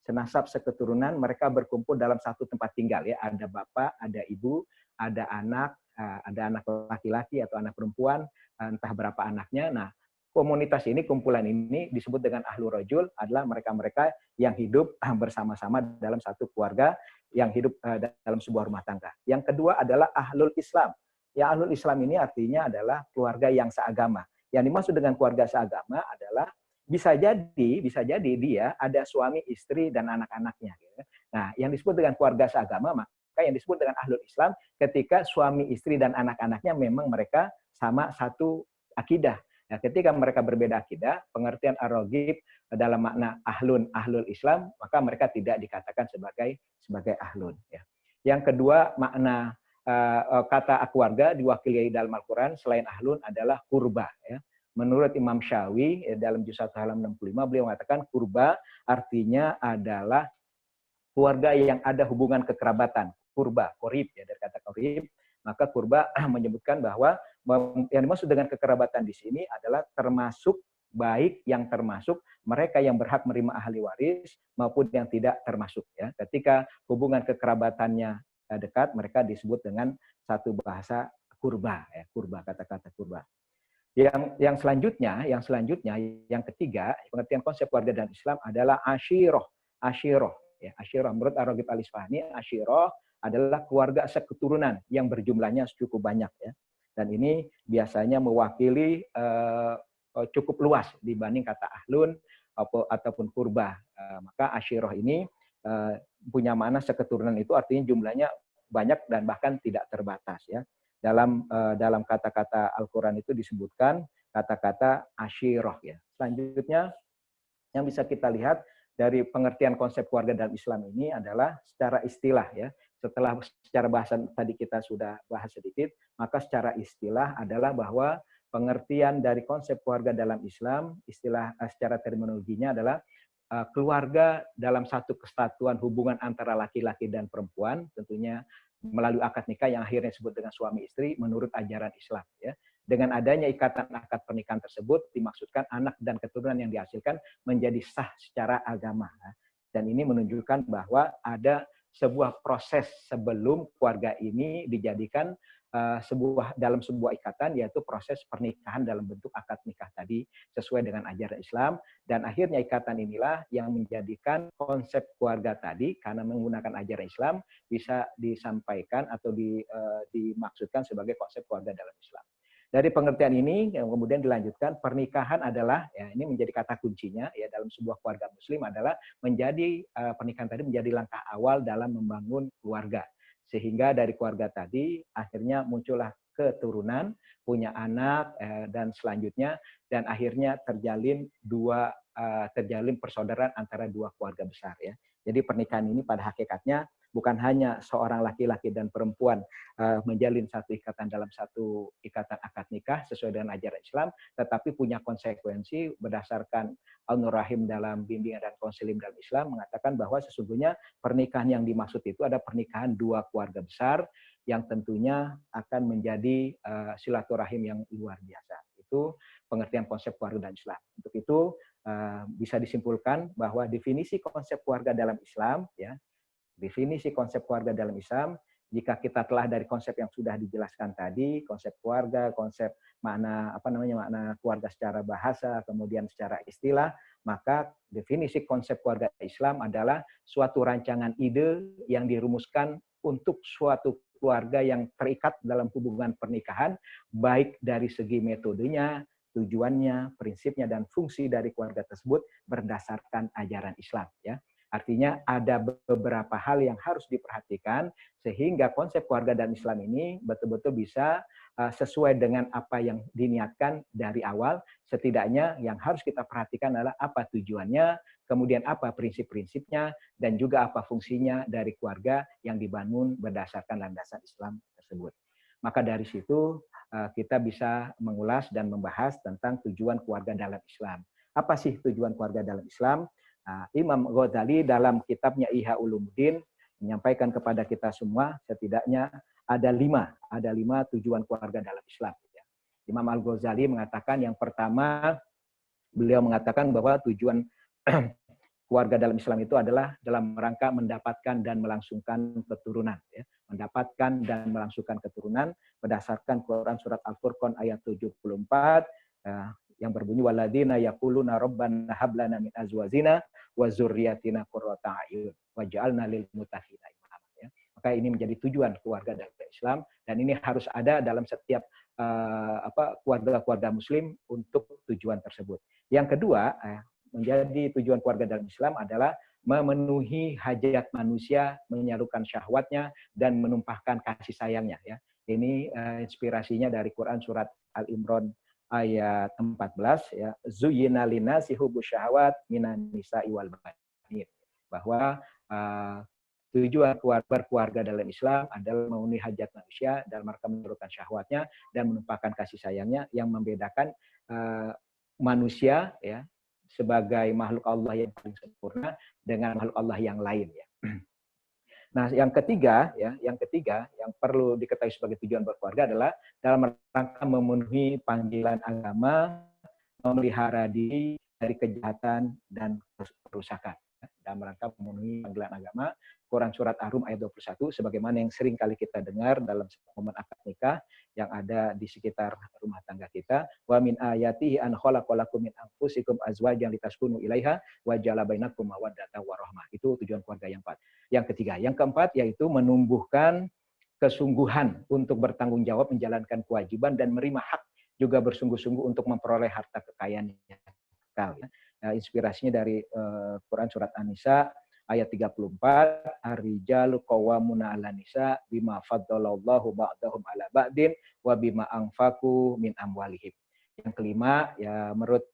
Senasab seketurunan mereka berkumpul dalam satu tempat tinggal ya. Ada bapak, ada ibu, ada anak laki-laki atau anak perempuan, entah berapa anaknya. Nah, komunitas ini, kumpulan ini disebut dengan ahlur rajul adalah mereka-mereka yang hidup bersama-sama dalam satu keluarga, yang hidup dalam sebuah rumah tangga. Yang kedua adalah ahlul Islam. Ya, ahlul Islam ini artinya adalah keluarga yang seagama. Yang dimaksud dengan keluarga seagama adalah bisa jadi dia ada suami, istri, dan anak-anaknya. Nah, yang disebut dengan keluarga seagama, maka yang disebut dengan ahlul Islam ketika suami, istri, dan anak-anaknya memang mereka sama satu akidah. Nah, ketika mereka berbeda akidah, pengertian Ar-Raghib dalam makna ahlul Islam, maka mereka tidak dikatakan sebagai ahlun. Ya. Yang kedua, makna kata keluarga diwakili dalam Al-Quran selain ahlun adalah kurba. Ya. Menurut Imam Syawi dalam juz 1 halaman 65, beliau mengatakan kurba artinya adalah keluarga yang ada hubungan kekerabatan. Kurba, korib ya dari kata korib. Maka kurba menyebutkan bahwa yang dimaksud dengan kekerabatan di sini adalah termasuk baik yang termasuk mereka yang berhak menerima ahli waris maupun yang tidak termasuk ya. Ketika hubungan kekerabatannya dekat, mereka disebut dengan satu bahasa kurba ya, kurba, kata-kata kurba. Yang selanjutnya yang ketiga, pengertian konsep keluarga dalam Islam adalah asyirah. Asyirah ya, asyirah menurut Ar-Raghib Al-Isfahani, asyirah adalah keluarga seketurunan yang berjumlahnya cukup banyak ya. Dan ini biasanya mewakili cukup luas dibanding kata ahlun ataupun kurba. Maka asyirah ini punya makna seketurunan itu artinya jumlahnya banyak dan bahkan tidak terbatas ya. dalam kata-kata Al-Quran itu disebutkan kata-kata asyirah ya. Selanjutnya yang bisa kita lihat dari pengertian konsep keluarga dalam Islam ini adalah secara istilah ya. Setelah secara bahasan tadi kita sudah bahas sedikit, maka secara istilah adalah bahwa pengertian dari konsep keluarga dalam Islam, istilah secara terminologinya adalah keluarga dalam satu kesatuan hubungan antara laki-laki dan perempuan, tentunya melalui akad nikah yang akhirnya disebut dengan suami istri menurut ajaran Islam ya. Dengan adanya ikatan akad pernikahan tersebut dimaksudkan anak dan keturunan yang dihasilkan menjadi sah secara agama. Dan ini menunjukkan bahwa ada sebuah proses sebelum keluarga ini dijadikan dalam sebuah ikatan, yaitu proses pernikahan dalam bentuk akad nikah tadi sesuai dengan ajaran Islam. Dan akhirnya ikatan inilah yang menjadikan konsep keluarga tadi karena menggunakan ajaran Islam bisa disampaikan atau dimaksudkan sebagai konsep keluarga dalam Islam. Dari pengertian ini yang kemudian dilanjutkan, pernikahan adalah ya ini menjadi kata kuncinya ya dalam sebuah keluarga Muslim adalah menjadi pernikahan tadi menjadi langkah awal dalam membangun keluarga. Sehingga dari keluarga tadi akhirnya muncullah keturunan, punya anak dan selanjutnya dan akhirnya terjalin persaudaraan antara dua keluarga besar ya. Jadi pernikahan ini pada hakikatnya bukan hanya seorang laki-laki dan perempuan menjalin satu ikatan dalam satu ikatan akad nikah sesuai dengan ajaran Islam, tetapi punya konsekuensi berdasarkan Al-Nur Rahim dalam bimbingan dan konseling dalam Islam mengatakan bahwa sesungguhnya pernikahan yang dimaksud itu ada pernikahan dua keluarga besar yang tentunya akan menjadi silaturahim yang luar biasa. Itu pengertian konsep keluarga dalam Islam. Untuk itu bisa disimpulkan bahwa definisi konsep keluarga dalam Islam ya, definisi konsep keluarga dalam Islam, jika kita telah dari konsep yang sudah dijelaskan tadi, konsep keluarga, konsep makna makna keluarga secara bahasa, kemudian secara istilah, maka definisi konsep keluarga Islam adalah suatu rancangan ide yang dirumuskan untuk suatu keluarga yang terikat dalam hubungan pernikahan, baik dari segi metodenya, tujuannya, prinsipnya, dan fungsi dari keluarga tersebut berdasarkan ajaran Islam ya. Artinya ada beberapa hal yang harus diperhatikan sehingga konsep keluarga dalam Islam ini betul-betul bisa sesuai dengan apa yang diniatkan dari awal. Setidaknya yang harus kita perhatikan adalah apa tujuannya, kemudian apa prinsip-prinsipnya, dan juga apa fungsinya dari keluarga yang dibangun berdasarkan landasan Islam tersebut. Maka dari situ kita bisa mengulas dan membahas tentang tujuan keluarga dalam Islam. Apa sih tujuan keluarga dalam Islam? Imam Ghazali dalam kitabnya Ihya Ulumuddin menyampaikan kepada kita semua setidaknya ada lima tujuan keluarga dalam Islam. Imam Al-Ghazali mengatakan yang pertama, beliau mengatakan bahwa tujuan keluarga dalam Islam itu adalah dalam rangka mendapatkan dan melangsungkan keturunan. Ya. Mendapatkan dan melangsungkan keturunan berdasarkan Quran Surat Al-Furqan ayat 74, yang berbunyi waladina yaquluna rabbana hab lana min azwajina wa dzurriyyatina qurrata a'yun waj'alna lil muttaqina imama. Ya. Maka ini menjadi tujuan keluarga dalam Islam dan ini harus ada dalam setiap keluarga-keluarga Muslim untuk tujuan tersebut. Yang kedua, menjadi tujuan keluarga dalam Islam adalah memenuhi hajat manusia, menyalurkan syahwatnya dan menumpahkan kasih sayangnya. Ya. Ini inspirasinya dari Quran Surat Al-Imran ayat 14 ya, zuyyina linnasi hubbus syahawat minan nisa'i wal banin, bahwa tujuan berkeluarga dalam Islam adalah memenuhi hajat manusia dalam rangka menurunkan syahwatnya dan menumpahkan kasih sayangnya yang membedakan manusia ya sebagai makhluk Allah yang paling sempurna dengan makhluk Allah yang lain ya. Nah, yang ketiga yang perlu diketahui sebagai tujuan berkeluarga adalah dalam rangka memenuhi panggilan agama, memelihara diri dari kejahatan dan kerusakan. Dalam rangka memenuhi panggilan agama, Quran Surat Ar-Rum ayat 21, sebagaimana yang sering kali kita dengar dalam momen akad nikah yang ada di sekitar rumah tangga kita. Wa min ayatihi an khalaqalakum min anfusikum azwajan litaskunu ilaiha wa ja'ala bainakum mawaddatan wa rahmah. Itu tujuan keluarga yang yang ketiga. Yang keempat yaitu menumbuhkan kesungguhan untuk bertanggung jawab menjalankan kewajiban dan menerima hak, juga bersungguh-sungguh untuk memperoleh harta kekayaan yang kekal. Inspirasinya dari Quran Surat An-Nisa ayat 34, ar-rijalu qawwamuna 'alan nisa bima faddalallahu ba'dahum 'ala ba'din wa bima anfaqu min amwalihim. Yang kelima, ya menurut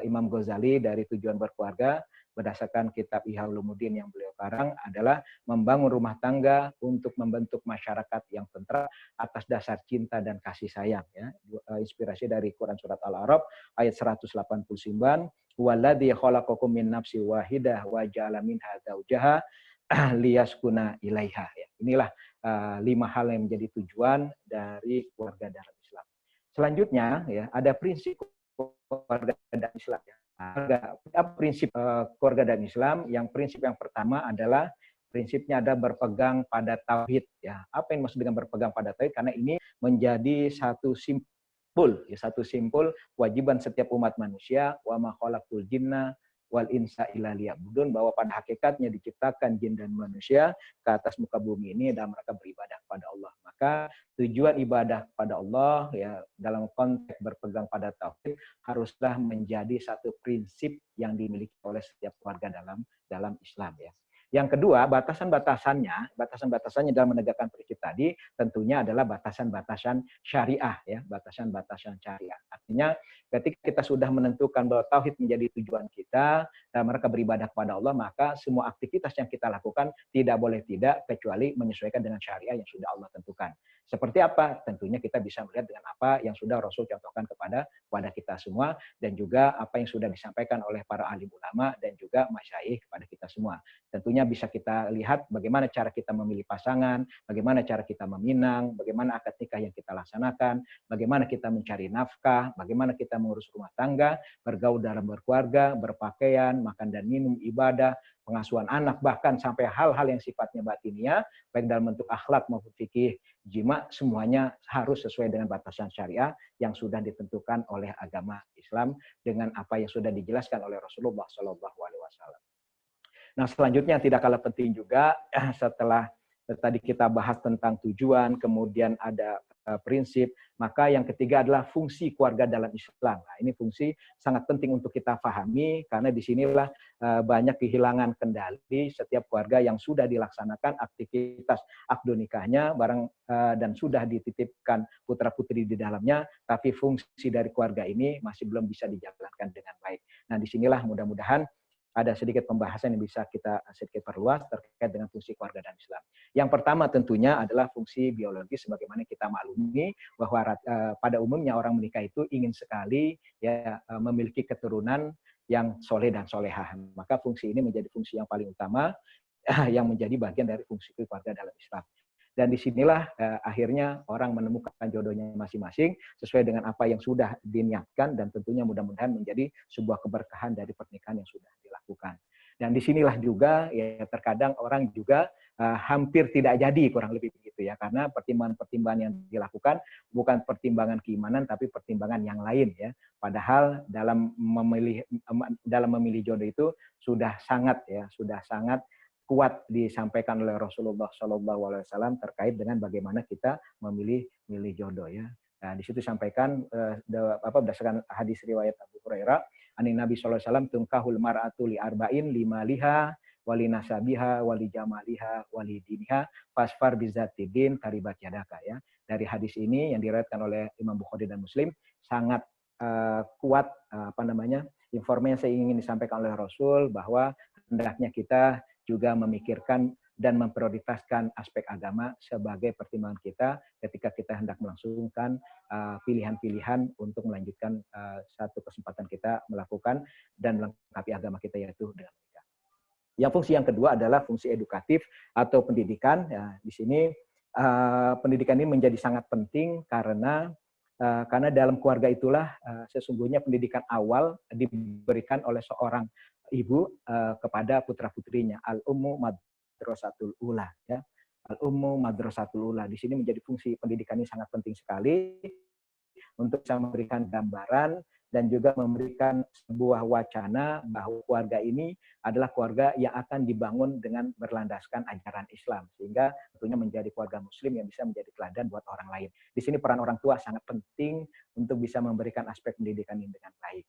Imam Ghazali dari Tujuan Berkeluarga berdasarkan kitab Ihya Ulumuddin yang beliau karang adalah membangun rumah tangga untuk membentuk masyarakat yang tentram atas dasar cinta dan kasih sayang, ya. Inspirasi dari Quran surat Al-A'raf ayat 189, waladzi khalaqakum min nafsin wahidah wa ja'ala minha zawjaha liyaskuna ilaiha, ya. Inilah 5 hal yang menjadi tujuan dari keluarga dalam Islam. Selanjutnya, ya, ada prinsip keluarga dalam Islam, ya. Prinsip keluarga dalam Islam, yang prinsip yang pertama adalah prinsipnya ada berpegang pada tauhid, ya. Apa yang maksud dengan berpegang pada tauhid? Karena ini menjadi satu simpul, ya, satu simpul kewajiban setiap umat manusia, wa ma khalaqul jinna wal insa illa liya'budun, bahwa pada hakikatnya diciptakan jin dan manusia ke atas muka bumi ini dan mereka beribadah kepada Allah. Maka tujuan ibadah kepada Allah, ya, dalam konteks berpegang pada tauhid haruslah menjadi satu prinsip yang dimiliki oleh setiap keluarga dalam Islam, ya. Yang kedua, batasan-batasannya dalam menegakkan prinsip tadi tentunya adalah batasan-batasan syariah, ya, batasan-batasan syariah. Artinya ketika kita sudah menentukan bahwa tauhid menjadi tujuan kita dan mereka beribadah kepada Allah, maka semua aktivitas yang kita lakukan tidak boleh tidak kecuali menyesuaikan dengan syariah yang sudah Allah tentukan. Seperti apa? Tentunya kita bisa melihat dengan apa yang sudah Rasul contohkan kepada kita semua, dan juga apa yang sudah disampaikan oleh para alim ulama dan juga masyayikh kepada kita semua. Tentunya bisa kita lihat bagaimana cara kita memilih pasangan, bagaimana cara kita meminang, bagaimana akad nikah yang kita laksanakan, bagaimana kita mencari nafkah, bagaimana kita mengurus rumah tangga, bergaul dalam berkeluarga, berpakaian, makan dan minum, ibadah, pengasuhan anak, bahkan sampai hal-hal yang sifatnya batiniah, baik dalam bentuk akhlak maupun fikih, jima, semuanya harus sesuai dengan batasan syariah yang sudah ditentukan oleh agama Islam dengan apa yang sudah dijelaskan oleh Rasulullah SAW. Nah, selanjutnya tidak kalah penting juga, setelah tadi kita bahas tentang tujuan, kemudian ada prinsip, maka yang ketiga adalah fungsi keluarga dalam Islam. Nah, ini fungsi sangat penting untuk kita pahami, karena disinilah banyak kehilangan kendali setiap keluarga yang sudah dilaksanakan aktivitas akdo nikahnya dan sudah dititipkan putra-putri di dalamnya, tapi fungsi dari keluarga ini masih belum bisa dijalankan dengan baik. Nah, disinilah mudah-mudahan ada sedikit pembahasan yang bisa kita sedikit perluas terkait dengan fungsi keluarga dalam Islam. Yang pertama tentunya adalah fungsi biologis, sebagaimana kita maklumi bahwa pada umumnya orang menikah itu ingin sekali, ya, memiliki keturunan yang soleh dan solehah. Maka fungsi ini menjadi fungsi yang paling utama yang menjadi bagian dari fungsi keluarga dalam Islam. Dan disinilah akhirnya orang menemukan jodohnya masing-masing sesuai dengan apa yang sudah diniatkan, dan tentunya mudah-mudahan menjadi sebuah keberkahan dari pernikahan yang sudah dilakukan. Dan disinilah juga, ya, terkadang orang juga hampir tidak jadi, kurang lebih begitu, ya, karena pertimbangan-pertimbangan yang dilakukan bukan pertimbangan keimanan tapi pertimbangan yang lain, ya. Padahal dalam memilih jodoh itu sudah sangat kuat disampaikan oleh Rasulullah SAW terkait dengan bagaimana kita memilih jodoh, ya. Nah, di situ disampaikan berdasarkan hadis riwayat Abu Hurairah, ani Nabi SAW, tunkahul mar'atu li arba'in, lima liha, wali nasabiha, wali jamaliha, wali diniha, fasfar bizatidin, taribat yadaka, ya. Dari hadis ini yang diriwayatkan oleh Imam Bukhari dan Muslim sangat kuat informasi yang ingin disampaikan oleh Rasul, bahwa hendaknya kita juga memikirkan dan memprioritaskan aspek agama sebagai pertimbangan kita ketika kita hendak melangsungkan pilihan-pilihan untuk melanjutkan satu kesempatan kita melakukan dan melengkapi agama kita, yaitu dengan menikah. Yang fungsi yang kedua adalah fungsi edukatif atau pendidikan. Ya, di sini pendidikan ini menjadi sangat penting karena dalam keluarga itulah sesungguhnya pendidikan awal diberikan oleh seorang ibu kepada putra-putrinya. Al-ummu madrasatul ula, ya. Al-ummu madrasatul ula. Di sini menjadi fungsi pendidikan ini sangat penting sekali untuk bisa memberikan gambaran dan juga memberikan sebuah wacana bahwa keluarga ini adalah keluarga yang akan dibangun dengan berlandaskan ajaran Islam, sehingga tentunya menjadi keluarga muslim yang bisa menjadi teladan buat orang lain. Di sini peran orang tua sangat penting untuk bisa memberikan aspek pendidikan ini dengan baik.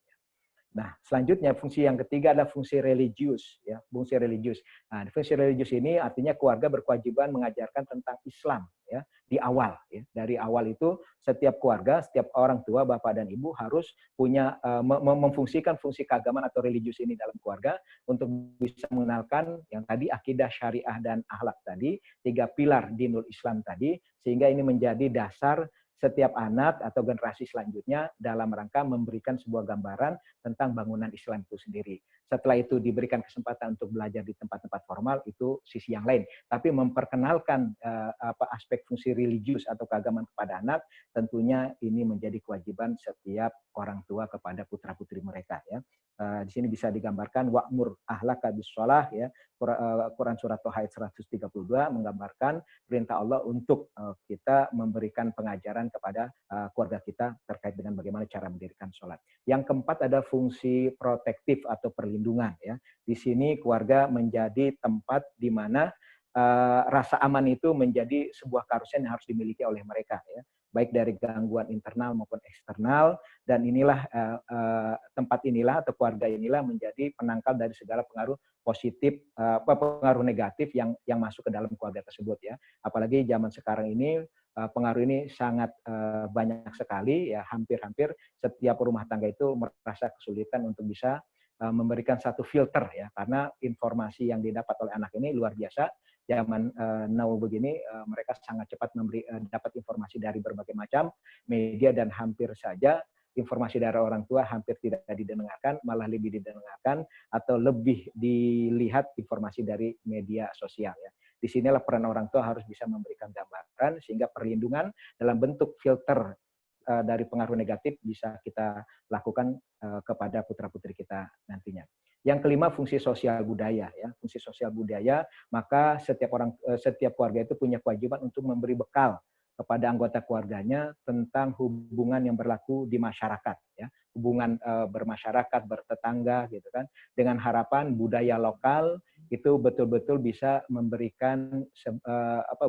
Nah, selanjutnya fungsi yang ketiga adalah fungsi religius, ya, fungsi religius. Nah, fungsi religius ini artinya keluarga berkewajiban mengajarkan tentang Islam, ya, di awal, ya. Dari awal itu setiap keluarga, setiap orang tua, bapak dan ibu harus punya memfungsikan fungsi keagamaan atau religius ini dalam keluarga untuk bisa mengenalkan yang tadi akidah, syariah dan akhlak tadi, 3 pilar dinul Islam tadi, sehingga ini menjadi dasar setiap anak atau generasi selanjutnya dalam rangka memberikan sebuah gambaran tentang bangunan Islam itu sendiri. Setelah itu diberikan kesempatan untuk belajar di tempat-tempat formal, itu sisi yang lain. Tapi memperkenalkan aspek fungsi religius atau keagamaan kepada anak, tentunya ini menjadi kewajiban setiap orang tua kepada putra-putri mereka, ya. Di sini bisa digambarkan wa'mur ahlaka bis-shalah, ya. Quran surat Toha ayat 132 menggambarkan perintah Allah untuk kita memberikan pengajaran kepada keluarga kita terkait dengan bagaimana cara mendirikan sholat. Yang keempat ada fungsi protektif atau perlindungan, ya. Di sini keluarga menjadi tempat di mana rasa aman itu menjadi sebuah karusian yang harus dimiliki oleh mereka, ya, baik dari gangguan internal maupun eksternal, dan inilah tempat inilah atau keluarga inilah menjadi penangkal dari segala pengaruh positif, pengaruh negatif yang masuk ke dalam keluarga tersebut, ya. Apalagi zaman sekarang ini pengaruh ini sangat banyak sekali, ya, hampir-hampir setiap rumah tangga itu merasa kesulitan untuk bisa memberikan satu filter, ya, karena informasi yang didapat oleh anak ini luar biasa. Zaman now begini mereka sangat cepat dapat informasi dari berbagai macam media, dan hampir saja informasi dari orang tua hampir tidak didengarkan, malah lebih didengarkan atau lebih dilihat informasi dari media sosial, ya. Disinilah peran orang tua harus bisa memberikan gambaran sehingga perlindungan dalam bentuk filter dari pengaruh negatif bisa kita lakukan kepada putra-putri kita nantinya. Yang kelima, fungsi sosial budaya, ya. Fungsi sosial budaya, maka setiap keluarga itu punya kewajiban untuk memberi bekal kepada anggota keluarganya tentang hubungan yang berlaku di masyarakat, ya. Hubungan bermasyarakat, bertetangga, gitu kan, dengan harapan budaya lokal itu betul-betul bisa memberikan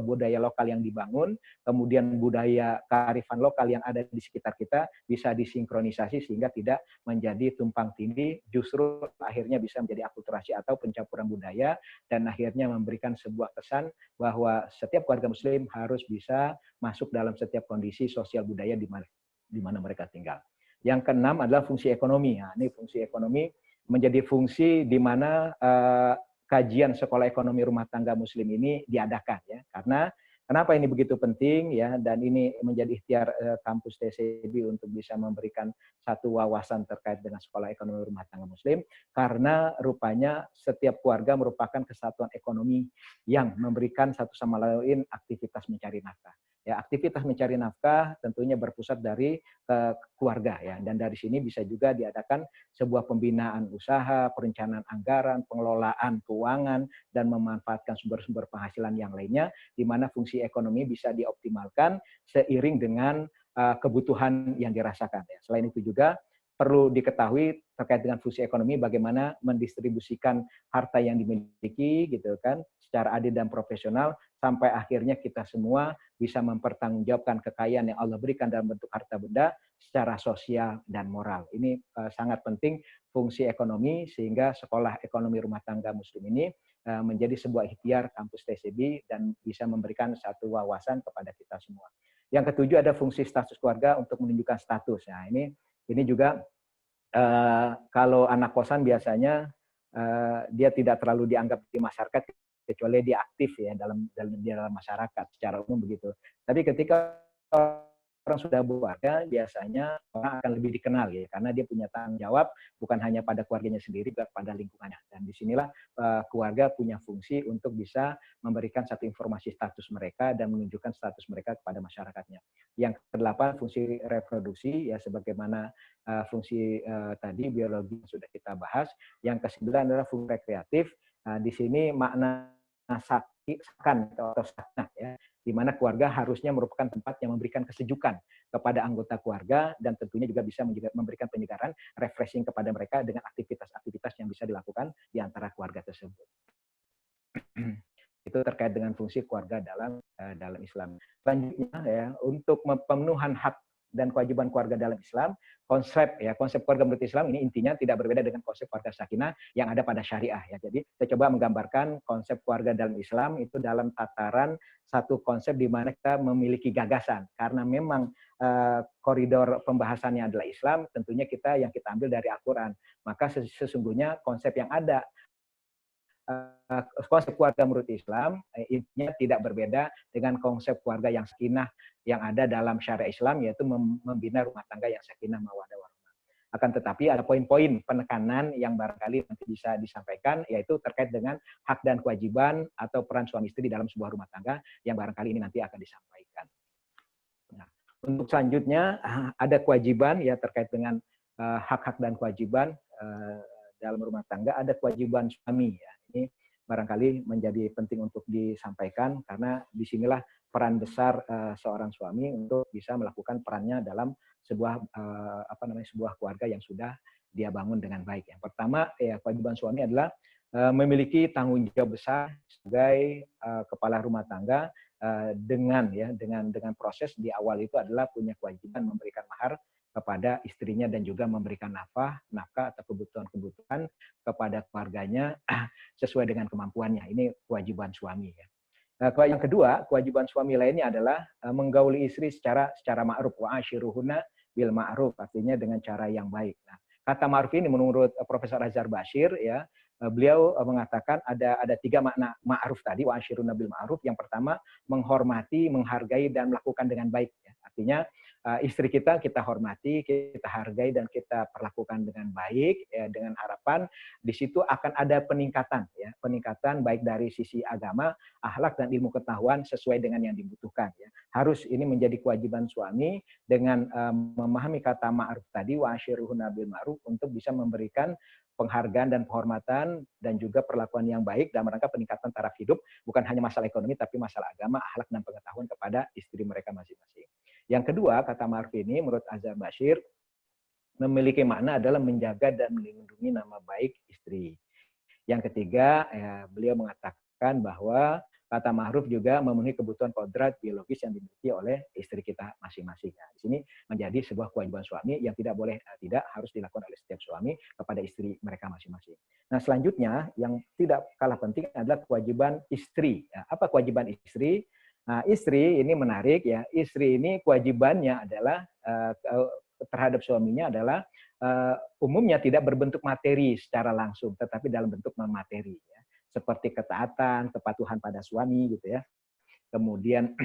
budaya lokal yang dibangun, kemudian budaya kearifan lokal yang ada di sekitar kita bisa disinkronisasi sehingga tidak menjadi tumpang tindih, justru akhirnya bisa menjadi akulturasi atau pencampuran budaya, dan akhirnya memberikan sebuah kesan bahwa setiap keluarga muslim harus bisa masuk dalam setiap kondisi sosial budaya di mana mereka tinggal. Yang keenam adalah fungsi ekonomi. Nah, ini fungsi ekonomi menjadi fungsi di mana kajian sekolah ekonomi rumah tangga muslim ini diadakan, ya. Karena kenapa ini begitu penting, ya, dan ini menjadi ikhtiar kampus TCB untuk bisa memberikan satu wawasan terkait dengan sekolah ekonomi rumah tangga muslim, karena rupanya setiap keluarga merupakan kesatuan ekonomi yang memberikan satu sama lain aktivitas mencari nafkah. Ya, aktivitas mencari nafkah tentunya berpusat dari keluarga, ya, dan dari sini bisa juga diadakan sebuah pembinaan usaha, perencanaan anggaran, pengelolaan keuangan, dan memanfaatkan sumber-sumber penghasilan yang lainnya, di mana fungsi ekonomi bisa dioptimalkan seiring dengan kebutuhan yang dirasakan, ya. Selain itu juga perlu diketahui terkait dengan fungsi ekonomi bagaimana mendistribusikan harta yang dimiliki, gitu kan, secara adil dan profesional sampai akhirnya kita semua bisa mempertanggungjawabkan kekayaan yang Allah berikan dalam bentuk harta benda secara sosial dan moral. Ini sangat penting fungsi ekonomi, sehingga sekolah ekonomi rumah tangga muslim ini menjadi sebuah ikhtiar kampus TCB dan bisa memberikan satu wawasan kepada kita semua. Yang ketujuh ada fungsi status keluarga untuk menunjukkan status. Nah, ini juga kalau anak kosan biasanya dia tidak terlalu dianggap di masyarakat kecuali dia aktif, ya, dalam masyarakat secara umum begitu. Tapi ketika orang sudah berkeluarga, biasanya orang akan lebih dikenal, ya, karena dia punya tanggung jawab bukan hanya pada keluarganya sendiri, juga pada lingkungannya. Dan disinilah keluarga punya fungsi untuk bisa memberikan satu informasi status mereka dan menunjukkan status mereka kepada masyarakatnya. Yang kedelapan, fungsi reproduksi, ya, sebagaimana fungsi tadi biologi sudah kita bahas. Yang kesembilan adalah fungsi rekreatif. Di sini makna sakan atau sakna, ya, di mana keluarga harusnya merupakan tempat yang memberikan kesejukan kepada anggota keluarga dan tentunya juga bisa memberikan penyegaran, refreshing kepada mereka dengan aktivitas-aktivitas yang bisa dilakukan di antara keluarga tersebut. Itu terkait dengan fungsi keluarga dalam Islam. Selanjutnya, ya, untuk pemenuhan hak dan kewajiban keluarga dalam Islam, konsep keluarga menurut Islam ini intinya tidak berbeda dengan konsep keluarga sakinah yang ada pada syariah ya. Jadi saya coba menggambarkan konsep keluarga dalam Islam itu dalam tataran satu konsep di mana kita memiliki gagasan, karena memang koridor pembahasannya adalah Islam, tentunya yang kita ambil dari Al-Quran. Maka sesungguhnya konsep yang ada konsep keluarga menurut Islam intinya tidak berbeda dengan konsep keluarga yang sakinah yang ada dalam syariat Islam, yaitu membina rumah tangga yang sakinah mawaddah warahmah. Akan tetapi ada poin-poin penekanan yang barangkali nanti bisa disampaikan, yaitu terkait dengan hak dan kewajiban atau peran suami istri dalam sebuah rumah tangga yang barangkali ini nanti akan disampaikan. Nah, untuk selanjutnya ada kewajiban ya terkait dengan hak-hak dan kewajiban dalam rumah tangga. Ada kewajiban suami ya. Ini barangkali menjadi penting untuk disampaikan karena disinilah peran besar seorang suami untuk bisa melakukan perannya dalam sebuah sebuah keluarga yang sudah dia bangun dengan baik. Yang pertama ya kewajiban suami adalah memiliki tanggung jawab besar sebagai kepala rumah tangga dengan proses di awal itu adalah punya kewajiban memberikan mahar kepada istrinya dan juga memberikan nafkah atau kebutuhan kepada keluarganya sesuai dengan kemampuannya. Ini kewajiban suami ya. Nah, yang kedua, kewajiban suami lainnya adalah menggauli istri secara ma'ruf, wa ashiruhunna bil ma'ruf, artinya dengan cara yang baik. Nah, kata ma'ruf ini menurut Profesor Azhar Bashir ya, beliau mengatakan ada 3 makna ma'ruf tadi, wa ashiruna bil ma'ruf. Yang pertama, menghormati, menghargai dan melakukan dengan baik ya. Artinya istri kita hormati, kita hargai dan kita perlakukan dengan baik ya, dengan harapan di situ akan ada peningkatan ya, peningkatan baik dari sisi agama, akhlak dan ilmu pengetahuan sesuai dengan yang dibutuhkan ya. Harus ini menjadi kewajiban suami dengan memahami kata ma'ruf tadi, wa ashiruhunna bil ma'ruf, untuk bisa memberikan penghargaan dan penghormatan dan juga perlakuan yang baik dalam rangka peningkatan taraf hidup, bukan hanya masalah ekonomi tapi masalah agama, akhlak dan pengetahuan kepada istri mereka masing-masing. Yang kedua, kata ma'ruf ini menurut Azhar Bashir memiliki makna adalah menjaga dan melindungi nama baik istri. Yang ketiga, beliau mengatakan bahwa kata ma'ruf juga memenuhi kebutuhan kodrat biologis yang dimiliki oleh istri kita masing-masing. Nah, di sini menjadi sebuah kewajiban suami yang tidak harus dilakukan oleh setiap suami kepada istri mereka masing-masing. Nah, selanjutnya yang tidak kalah penting adalah kewajiban istri. Ya, apa kewajiban istri? Nah, istri ini menarik ya. Istri ini kewajibannya adalah terhadap suaminya adalah umumnya tidak berbentuk materi secara langsung, tetapi dalam bentuk non materi. Ya. Seperti ketaatan, kepatuhan pada suami gitu ya. Kemudian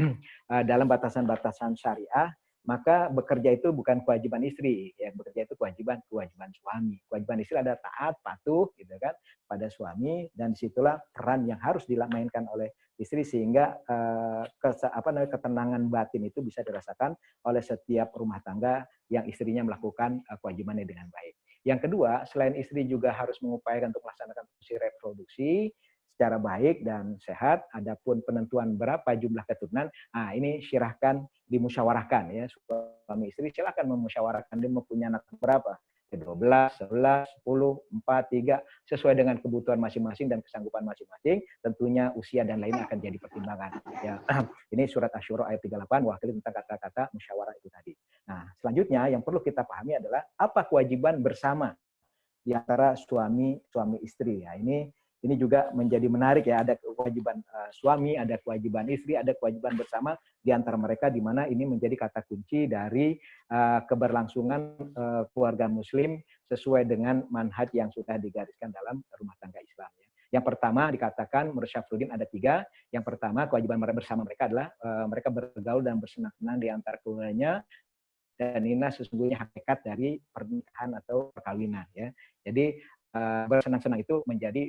dalam batasan-batasan syariah, maka bekerja itu bukan kewajiban istri, ya bekerja itu kewajiban suami. Kewajiban istri adalah taat, patuh gitu kan pada suami, dan disitulah peran yang harus dimainkan oleh istri sehingga ketenangan batin itu bisa dirasakan oleh setiap rumah tangga yang istrinya melakukan kewajibannya dengan baik. Yang kedua, selain istri juga harus mengupayakan untuk melaksanakan fungsi reproduksi secara baik dan sehat. Adapun penentuan berapa jumlah keturunan, ini silahkan dimusyawarahkan ya. Suami istri silahkan memusyawarahkan dia mau punya anak berapa. 12, 11, 10, 4, 3 sesuai dengan kebutuhan masing-masing dan kesanggupan masing-masing. Tentunya usia dan lainnya akan jadi pertimbangan. Ya, ini surat Asy-Syura ayat 38 wakil tentang kata-kata musyawarah itu tadi. Nah, selanjutnya yang perlu kita pahami adalah apa kewajiban bersama di antara suami istri ya. Ini juga menjadi menarik ya, ada kewajiban suami, ada kewajiban istri, ada kewajiban bersama di antara mereka, di mana ini menjadi kata kunci dari keberlangsungan keluarga muslim sesuai dengan manhaj yang sudah digariskan dalam rumah tangga Islam. Ya. Yang pertama dikatakan menurut Syafruddin ada 3. Yang pertama kewajiban bersama mereka adalah mereka bergaul dan bersenang-senang di antara keluarganya, dan ini sesungguhnya hakikat dari pernikahan atau perkawinan. Ya. Jadi bersenang-senang itu menjadi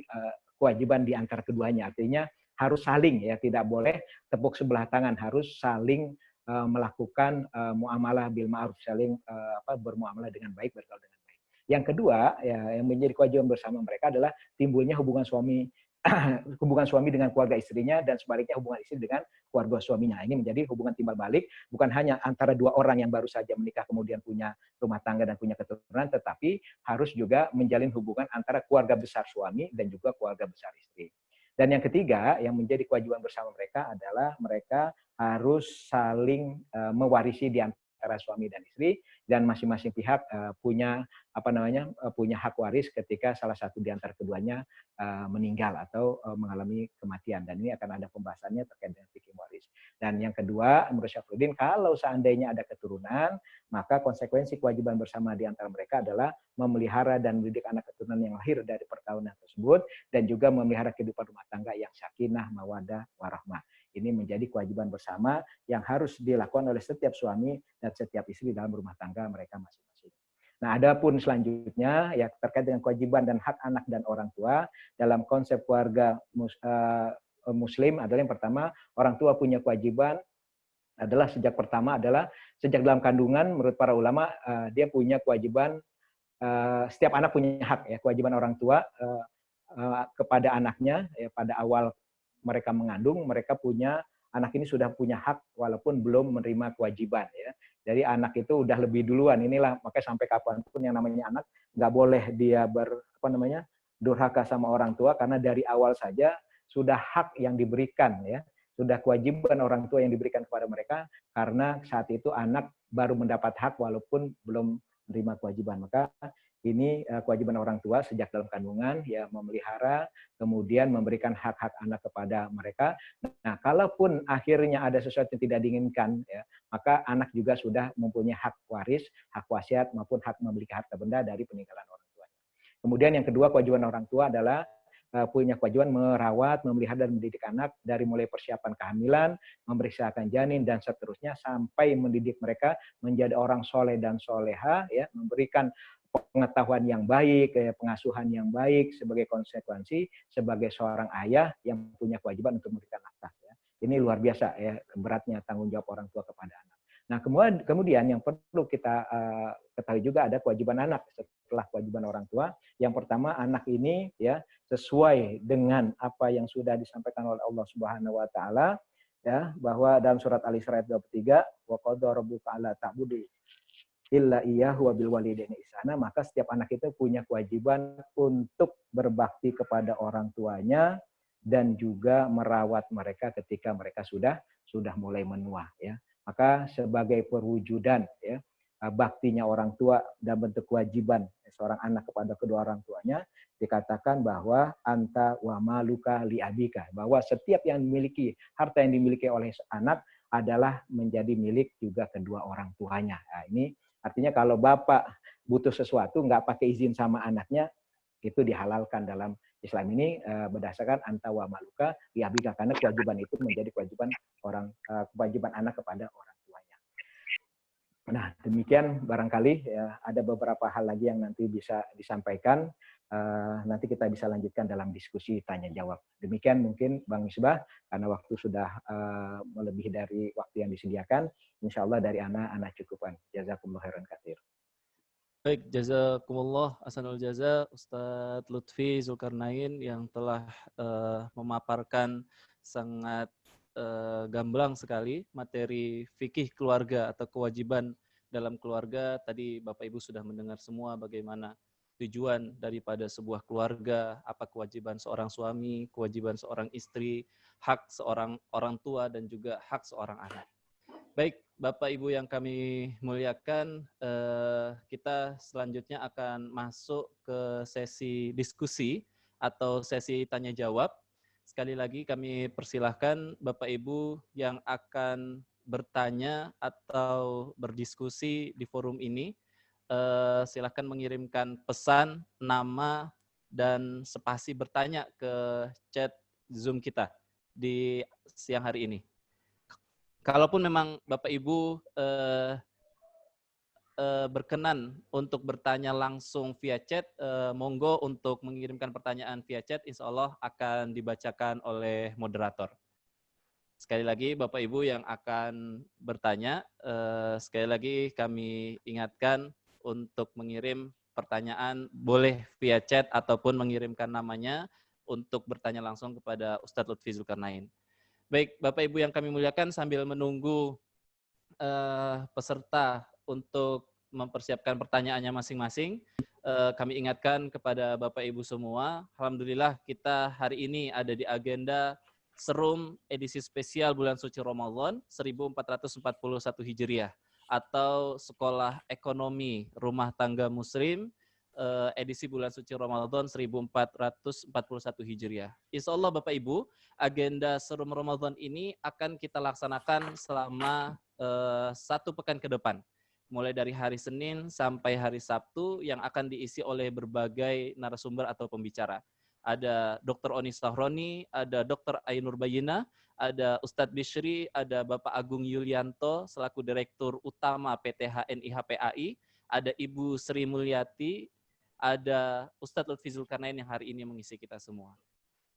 kewajiban di antara keduanya, artinya harus saling ya, tidak boleh tepuk sebelah tangan, harus saling melakukan muamalah bil ma'ruf, saling bermuamalah dengan baik, bergaul dengan baik. Yang kedua ya, yang menjadi kewajiban bersama mereka adalah timbulnya hubungan suami dengan keluarga istrinya, dan sebaliknya hubungan istri dengan keluarga suaminya. Ini menjadi hubungan timbal balik, bukan hanya antara 2 orang yang baru saja menikah kemudian punya rumah tangga dan punya keturunan, tetapi harus juga menjalin hubungan antara keluarga besar suami dan juga keluarga besar istri. Dan yang ketiga, yang menjadi kewajiban bersama mereka adalah mereka harus saling mewarisi di antara antara suami dan istri, dan masing-masing pihak punya punya hak waris ketika salah satu di antara keduanya meninggal atau mengalami kematian. Dan ini akan ada pembahasannya terkait dengan fikih waris. Dan yang kedua, menurut Syafruddin, kalau seandainya ada keturunan, maka konsekuensi kewajiban bersama di antara mereka adalah memelihara dan mendidik anak keturunan yang lahir dari perkawinan tersebut, dan juga memelihara kehidupan rumah tangga yang sakinah, mawaddah, warahmah. Ini menjadi kewajiban bersama yang harus dilakukan oleh setiap suami dan setiap istri dalam rumah tangga mereka masing-masing. Nah, adapun selanjutnya ya terkait dengan kewajiban dan hak anak dan orang tua dalam konsep keluarga Muslim adalah yang pertama, orang tua punya kewajiban adalah sejak dalam kandungan, menurut para ulama dia punya kewajiban, setiap anak punya hak ya, kewajiban orang tua kepada anaknya ya, pada awal mereka mengandung, mereka anak ini sudah punya hak walaupun belum menerima kewajiban ya. Jadi anak itu udah lebih duluan, inilah makanya sampai kapanpun yang namanya anak nggak boleh dia durhaka sama orang tua, karena dari awal saja sudah hak yang diberikan ya, sudah kewajiban orang tua yang diberikan kepada mereka, karena saat itu anak baru mendapat hak walaupun belum menerima kewajiban. Maka ini kewajiban orang tua sejak dalam kandungan ya, memelihara, kemudian memberikan hak-hak anak kepada mereka. Nah, kalaupun akhirnya ada sesuatu yang tidak diinginkan ya, maka anak juga sudah mempunyai hak waris, hak wasiat maupun hak memiliki harta benda dari peninggalan orang tuanya. Kemudian yang kedua, kewajiban orang tua adalah punya kewajiban merawat, memelihara dan mendidik anak dari mulai persiapan kehamilan, memeriksakan janin dan seterusnya sampai mendidik mereka menjadi orang soleh dan soleha ya, memberikan pengetahuan yang baik, pengasuhan yang baik sebagai konsekuensi sebagai seorang ayah yang punya kewajiban untuk memberikan nafkah. Ya. Ini luar biasa ya, beratnya tanggung jawab orang tua kepada anak. Nah, kemudian yang perlu kita ketahui juga ada kewajiban anak setelah kewajiban orang tua. Yang pertama, anak ini ya sesuai dengan apa yang sudah disampaikan oleh Allah Subhanahu wa taala ya, bahwa dalam surat Al-Isra ayat 23, wa qadara rabbuka alla ta'budu illa iyyahu wa bil walidaini ihsana, maka setiap anak itu punya kewajiban untuk berbakti kepada orang tuanya dan juga merawat mereka ketika mereka sudah mulai menua ya. Maka sebagai perwujudan ya baktinya orang tua dan bentuk kewajiban seorang anak kepada kedua orang tuanya, dikatakan bahwa anta wa maluka li abika, bahwa setiap yang dimiliki, harta yang dimiliki oleh anak adalah menjadi milik juga kedua orang tuanya. Nah, ini artinya kalau bapak butuh sesuatu nggak pakai izin sama anaknya, itu dihalalkan dalam Islam ini berdasarkan anta wa maluka li abika, karena kewajiban itu menjadi kewajiban anak kepada orang tuanya. Nah, demikian barangkali ya, ada beberapa hal lagi yang nanti bisa disampaikan. Nanti kita bisa lanjutkan dalam diskusi tanya jawab. Demikian mungkin Bang Misbah, karena waktu sudah melebihi dari waktu yang disediakan. Insya Allah dari ana cukupan. Jazakumullah khairan katsir. Baik, jazakumullah ahsanul jaza Ustadz Lutfi Zulkarnain yang telah memaparkan sangat gamblang sekali materi fikih keluarga atau kewajiban dalam keluarga. Tadi Bapak Ibu sudah mendengar semua bagaimana tujuan daripada sebuah keluarga, apa kewajiban seorang suami, kewajiban seorang istri, hak seorang orang tua, dan juga hak seorang anak. Baik, Bapak Ibu yang kami muliakan, kita selanjutnya akan masuk ke sesi diskusi atau sesi tanya jawab. Sekali lagi kami persilahkan Bapak Ibu yang akan bertanya atau berdiskusi di forum ini, silakan mengirimkan pesan, nama, dan spasi bertanya ke chat Zoom kita di siang hari ini. Kalaupun memang Bapak Ibu berkenan untuk bertanya langsung via chat, monggo untuk mengirimkan pertanyaan via chat, insya Allah akan dibacakan oleh moderator. Sekali lagi Bapak Ibu yang akan bertanya, sekali lagi kami ingatkan untuk mengirim pertanyaan boleh via chat ataupun mengirimkan namanya untuk bertanya langsung kepada Ustadz Lutfi Zulkarnain. Baik, Bapak Ibu yang kami muliakan, sambil menunggu peserta untuk mempersiapkan pertanyaannya masing-masing, kami ingatkan kepada Bapak Ibu semua, alhamdulillah kita hari ini ada di agenda Serum edisi spesial bulan suci Ramadan 1441 Hijriah. atau Sekolah Ekonomi Rumah Tangga Muslim edisi bulan suci Ramadan 1441 Hijriah. Insya Allah Bapak Ibu, agenda Serum Ramadan ini akan kita laksanakan selama 1 pekan ke depan. Mulai dari hari Senin sampai hari Sabtu yang akan diisi oleh berbagai narasumber atau pembicara. Ada Dr. Oni Sahroni, ada Dr. Ainur Bayina, ada Ustadz Bishri, ada Bapak Agung Yulianto selaku Direktur Utama PT HNI HPAI, ada Ibu Sri Mulyati, ada Ustadz Lutfi Zulkarnain yang hari ini mengisi kita semua.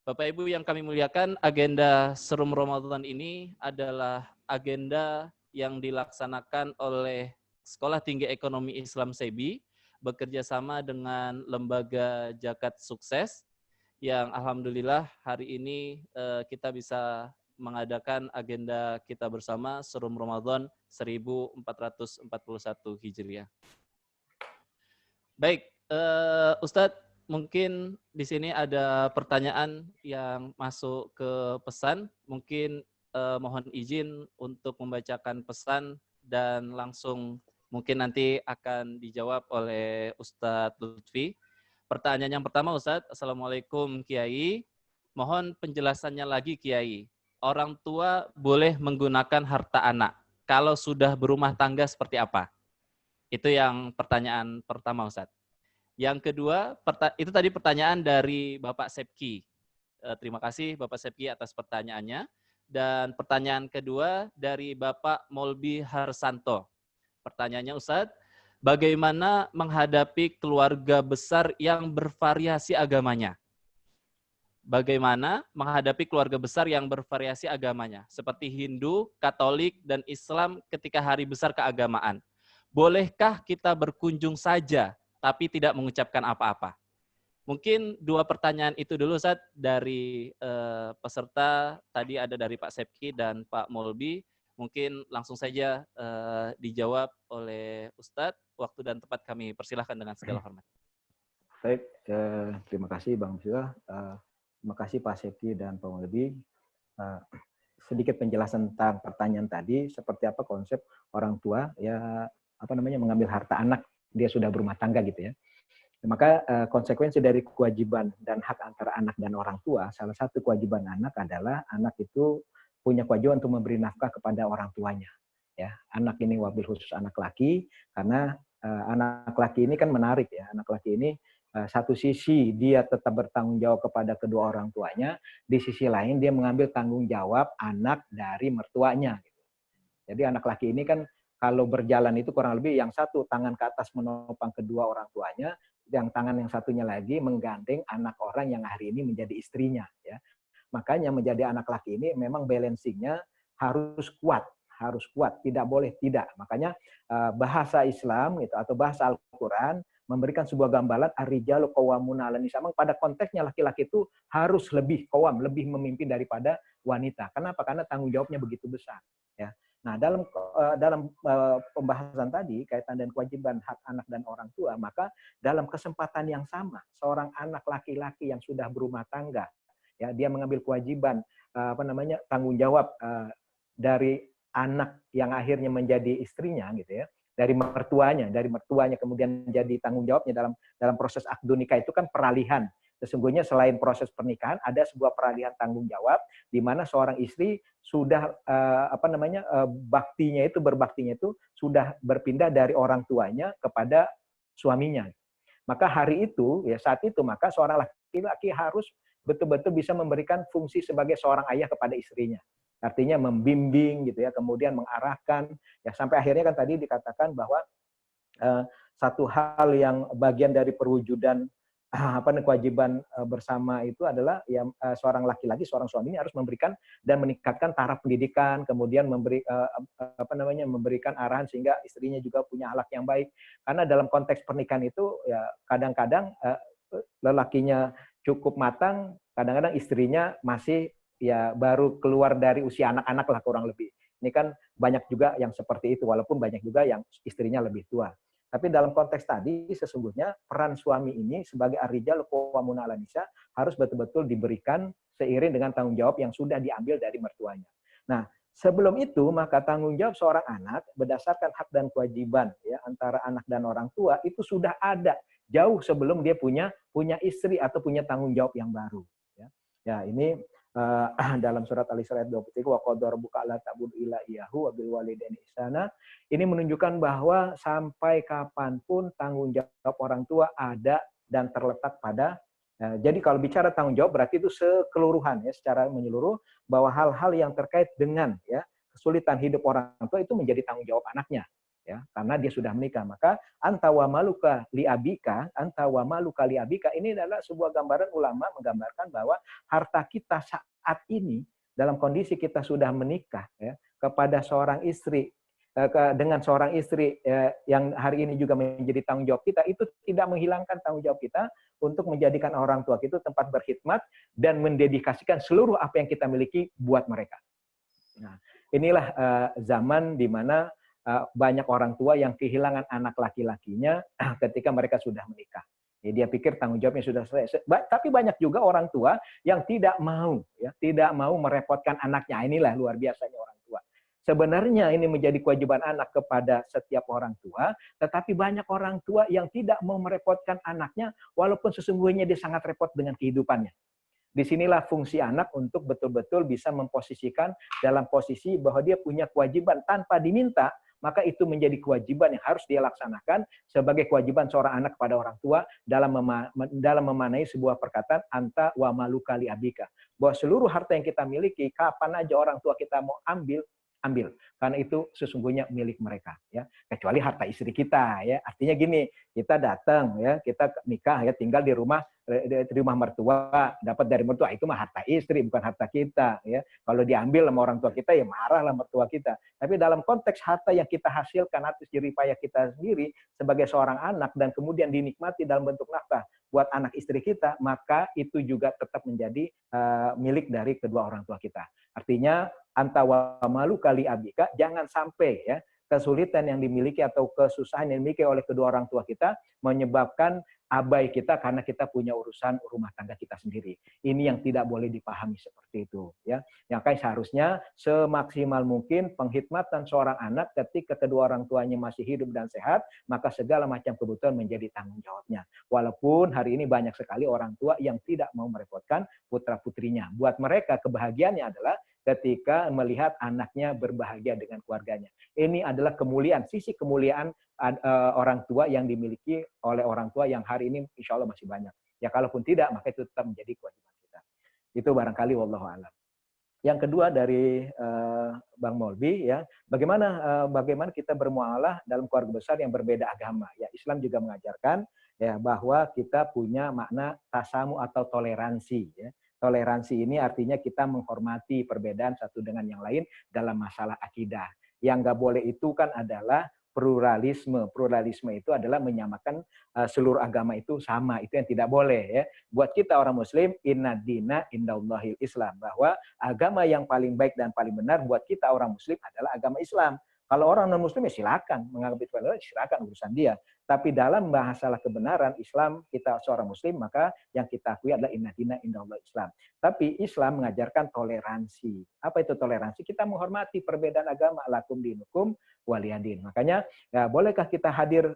Bapak Ibu yang kami muliakan, agenda Serum Ramadan ini adalah agenda yang dilaksanakan oleh Sekolah Tinggi Ekonomi Islam SEBI bekerja sama dengan Lembaga Zakat Sukses yang alhamdulillah hari ini kita bisa mengadakan agenda kita bersama Serum Ramadan 1441 Hijriah. Baik, Ustadz, mungkin di sini ada pertanyaan yang masuk ke pesan. Mungkin mohon izin untuk membacakan pesan dan langsung mungkin nanti akan dijawab oleh Ustadz Lutfi. Pertanyaan yang pertama, Ustadz. Assalamualaikum Kiai. Mohon penjelasannya lagi Kiai. Orang tua boleh menggunakan harta anak. Kalau sudah berumah tangga seperti apa? Itu yang pertanyaan pertama, Ustadz. Yang kedua, itu tadi pertanyaan dari Bapak Sepki. Terima kasih Bapak Sepki atas pertanyaannya. Dan pertanyaan kedua dari Bapak Molbi Harsanto. Pertanyaannya, Ustadz, bagaimana menghadapi keluarga besar yang bervariasi agamanya? Bagaimana menghadapi keluarga besar yang bervariasi agamanya? Seperti Hindu, Katolik, dan Islam ketika hari besar keagamaan. Bolehkah kita berkunjung saja, tapi tidak mengucapkan apa-apa? Mungkin 2 pertanyaan itu dulu, Ustadz, dari peserta. Tadi ada dari Pak Sepki dan Pak Molbi. Mungkin langsung saja dijawab oleh Ustadz. Waktu dan tempat kami persilahkan dengan segala hormat. Baik, terima kasih Bang Syuah. Terima kasih Pak Sepki dan Pak Molbi. Sedikit penjelasan tentang pertanyaan tadi, seperti apa konsep orang tua ya mengambil harta anak dia sudah berumah tangga gitu ya. Maka konsekuensi dari kewajiban dan hak antara anak dan orang tua, salah satu kewajiban anak adalah anak itu punya kewajiban untuk memberi nafkah kepada orang tuanya. Ya, anak ini wabil khusus anak laki, karena anak laki ini kan menarik ya. Anak laki ini satu sisi dia tetap bertanggung jawab kepada kedua orang tuanya, di sisi lain dia mengambil tanggung jawab anak dari mertuanya. Gitu. Jadi anak laki ini kan kalau berjalan itu kurang lebih yang satu tangan ke atas menopang kedua orang tuanya, yang tangan yang satunya lagi menggandeng anak orang yang hari ini menjadi istrinya. Ya. Makanya menjadi anak laki ini memang balancingnya harus kuat, tidak boleh tidak. Makanya bahasa Islam gitu, atau bahasa Al-Quran memberikan sebuah gambaran ar-rijalu qawwamuna 'alan nisa. Pada konteksnya laki-laki itu harus lebih qawwam, lebih memimpin daripada wanita. Kenapa? Karena tanggung jawabnya begitu besar. Ya. Nah, dalam pembahasan tadi kaitan dengan kewajiban hak anak dan orang tua, maka dalam kesempatan yang sama seorang anak laki-laki yang sudah berumah tangga, ya dia mengambil kewajiban tanggung jawab dari anak yang akhirnya menjadi istrinya gitu ya, dari mertuanya kemudian jadi tanggung jawabnya dalam proses akdu nikah itu kan peralihan. Sesungguhnya selain proses pernikahan ada sebuah peralihan tanggung jawab di mana seorang istri sudah berbaktinya itu sudah berpindah dari orang tuanya kepada suaminya. Maka hari itu ya saat itu maka seorang laki-laki harus betul-betul bisa memberikan fungsi sebagai seorang ayah kepada istrinya. Artinya membimbing gitu ya, kemudian mengarahkan ya sampai akhirnya kan tadi dikatakan bahwa satu hal yang bagian dari perwujudan kewajiban bersama itu adalah yang seorang laki-laki, seorang suami ini harus memberikan dan meningkatkan taraf pendidikan, kemudian memberikan arahan sehingga istrinya juga punya akhlak yang baik. Karena dalam konteks pernikahan itu ya kadang-kadang lelakinya cukup matang, kadang-kadang istrinya masih ya baru keluar dari usia anak-anak lah kurang lebih. Ini kan banyak juga yang seperti itu, walaupun banyak juga yang istrinya lebih tua. Tapi dalam konteks tadi sesungguhnya peran suami ini sebagai ar-rijal qawwamuna 'alan nisa harus betul-betul diberikan seiring dengan tanggung jawab yang sudah diambil dari mertuanya. Nah, Sebelum itu, maka tanggung jawab seorang anak berdasarkan hak dan kewajiban ya antara anak dan orang tua itu sudah ada jauh sebelum dia punya istri atau punya tanggung jawab yang baru. Ya ini dalam surat Al-Isra ayat 23, wa qadara rabbuka alla ta'budu illa iyyahu wa bil walidaini ihsana. Ini menunjukkan bahwa sampai kapanpun tanggung jawab orang tua ada dan terletak pada jadi kalau bicara tanggung jawab berarti itu sekeluruhan ya, secara menyeluruh bahwa hal-hal yang terkait dengan ya kesulitan hidup orang tua itu menjadi tanggung jawab anaknya ya, karena dia sudah menikah. Maka anta wa maluka li abika ini adalah sebuah gambaran ulama menggambarkan bahwa harta kita saat ini dalam kondisi kita sudah menikah ya kepada seorang istri dengan seorang istri yang hari ini juga menjadi tanggung jawab kita, itu tidak menghilangkan tanggung jawab kita untuk menjadikan orang tua kita tempat berkhidmat dan mendedikasikan seluruh apa yang kita miliki buat mereka. Nah, inilah zaman di mana banyak orang tua yang kehilangan anak laki-lakinya ketika mereka sudah menikah. Jadi dia pikir tanggung jawabnya sudah selesai. Tapi banyak juga orang tua yang tidak mau merepotkan anaknya. Inilah luar biasanya orang tua. Sebenarnya ini menjadi kewajiban anak kepada setiap orang tua, tetapi banyak orang tua yang tidak mau merepotkan anaknya, walaupun sesungguhnya dia sangat repot dengan kehidupannya. Disinilah fungsi anak untuk betul-betul bisa memposisikan dalam posisi bahwa dia punya kewajiban tanpa diminta, maka itu menjadi kewajiban yang harus dia laksanakan sebagai kewajiban seorang anak kepada orang tua dalam memanai sebuah perkataan anta wa maluka li abika. Bahwa seluruh harta yang kita miliki, kapan aja orang tua kita mau ambil, karena itu sesungguhnya milik mereka ya, kecuali harta istri kita ya. Artinya gini, kita datang ya, kita nikah ya, tinggal di rumah mertua, dapat dari mertua, itu mah harta istri bukan harta kita ya. Kalau diambil sama orang tua kita ya marahlah mertua kita. Tapi dalam konteks harta yang kita hasilkan atas jerih payah kita sendiri sebagai seorang anak dan kemudian dinikmati dalam bentuk nafkah buat anak istri kita, maka itu juga tetap menjadi milik dari kedua orang tua kita. Artinya anta wa maluka li abika, jangan sampai ya kesulitan yang dimiliki atau kesusahan yang dimiliki oleh kedua orang tua kita menyebabkan abai kita karena kita punya urusan rumah tangga kita sendiri. Ini yang tidak boleh dipahami seperti itu ya. Yang kayak seharusnya semaksimal mungkin penghikmatan seorang anak ketika kedua orang tuanya masih hidup dan sehat, maka segala macam kebutuhan menjadi tanggung jawabnya. Walaupun hari ini banyak sekali orang tua yang tidak mau merepotkan putra-putrinya. Buat mereka kebahagiaannya adalah ketika melihat anaknya berbahagia dengan keluarganya. Ini adalah kemuliaan, sisi kemuliaan orang tua yang dimiliki oleh orang tua yang hari ini insya Allah masih banyak. Ya kalaupun tidak, maka itu tetap menjadi kewajiban kita. Itu barangkali wallahu a'lam. Yang kedua dari Bang Molbi ya, bagaimana kita bermuamalah dalam keluarga besar yang berbeda agama. Ya, Islam juga mengajarkan ya bahwa kita punya makna tasamu atau toleransi ya. Toleransi ini artinya kita menghormati perbedaan satu dengan yang lain dalam masalah akidah. Yang nggak boleh itu kan adalah pluralisme. Pluralisme itu adalah menyamakan seluruh agama itu sama. Itu yang tidak boleh ya. Buat kita orang muslim, inna dina indallahil Islam. Bahwa agama yang paling baik dan paling benar buat kita orang muslim adalah agama Islam. Kalau orang non-muslim ya silakan menganggap itu adalah silakan urusan dia. Tapi dalam masalah kebenaran Islam, kita seorang muslim, maka yang kita akui adalah inna dina indallah Islam. Tapi Islam mengajarkan toleransi. Apa itu toleransi? Kita menghormati perbedaan agama, lakum dinukum waliyadin. Makanya, ya, bolehkah kita hadir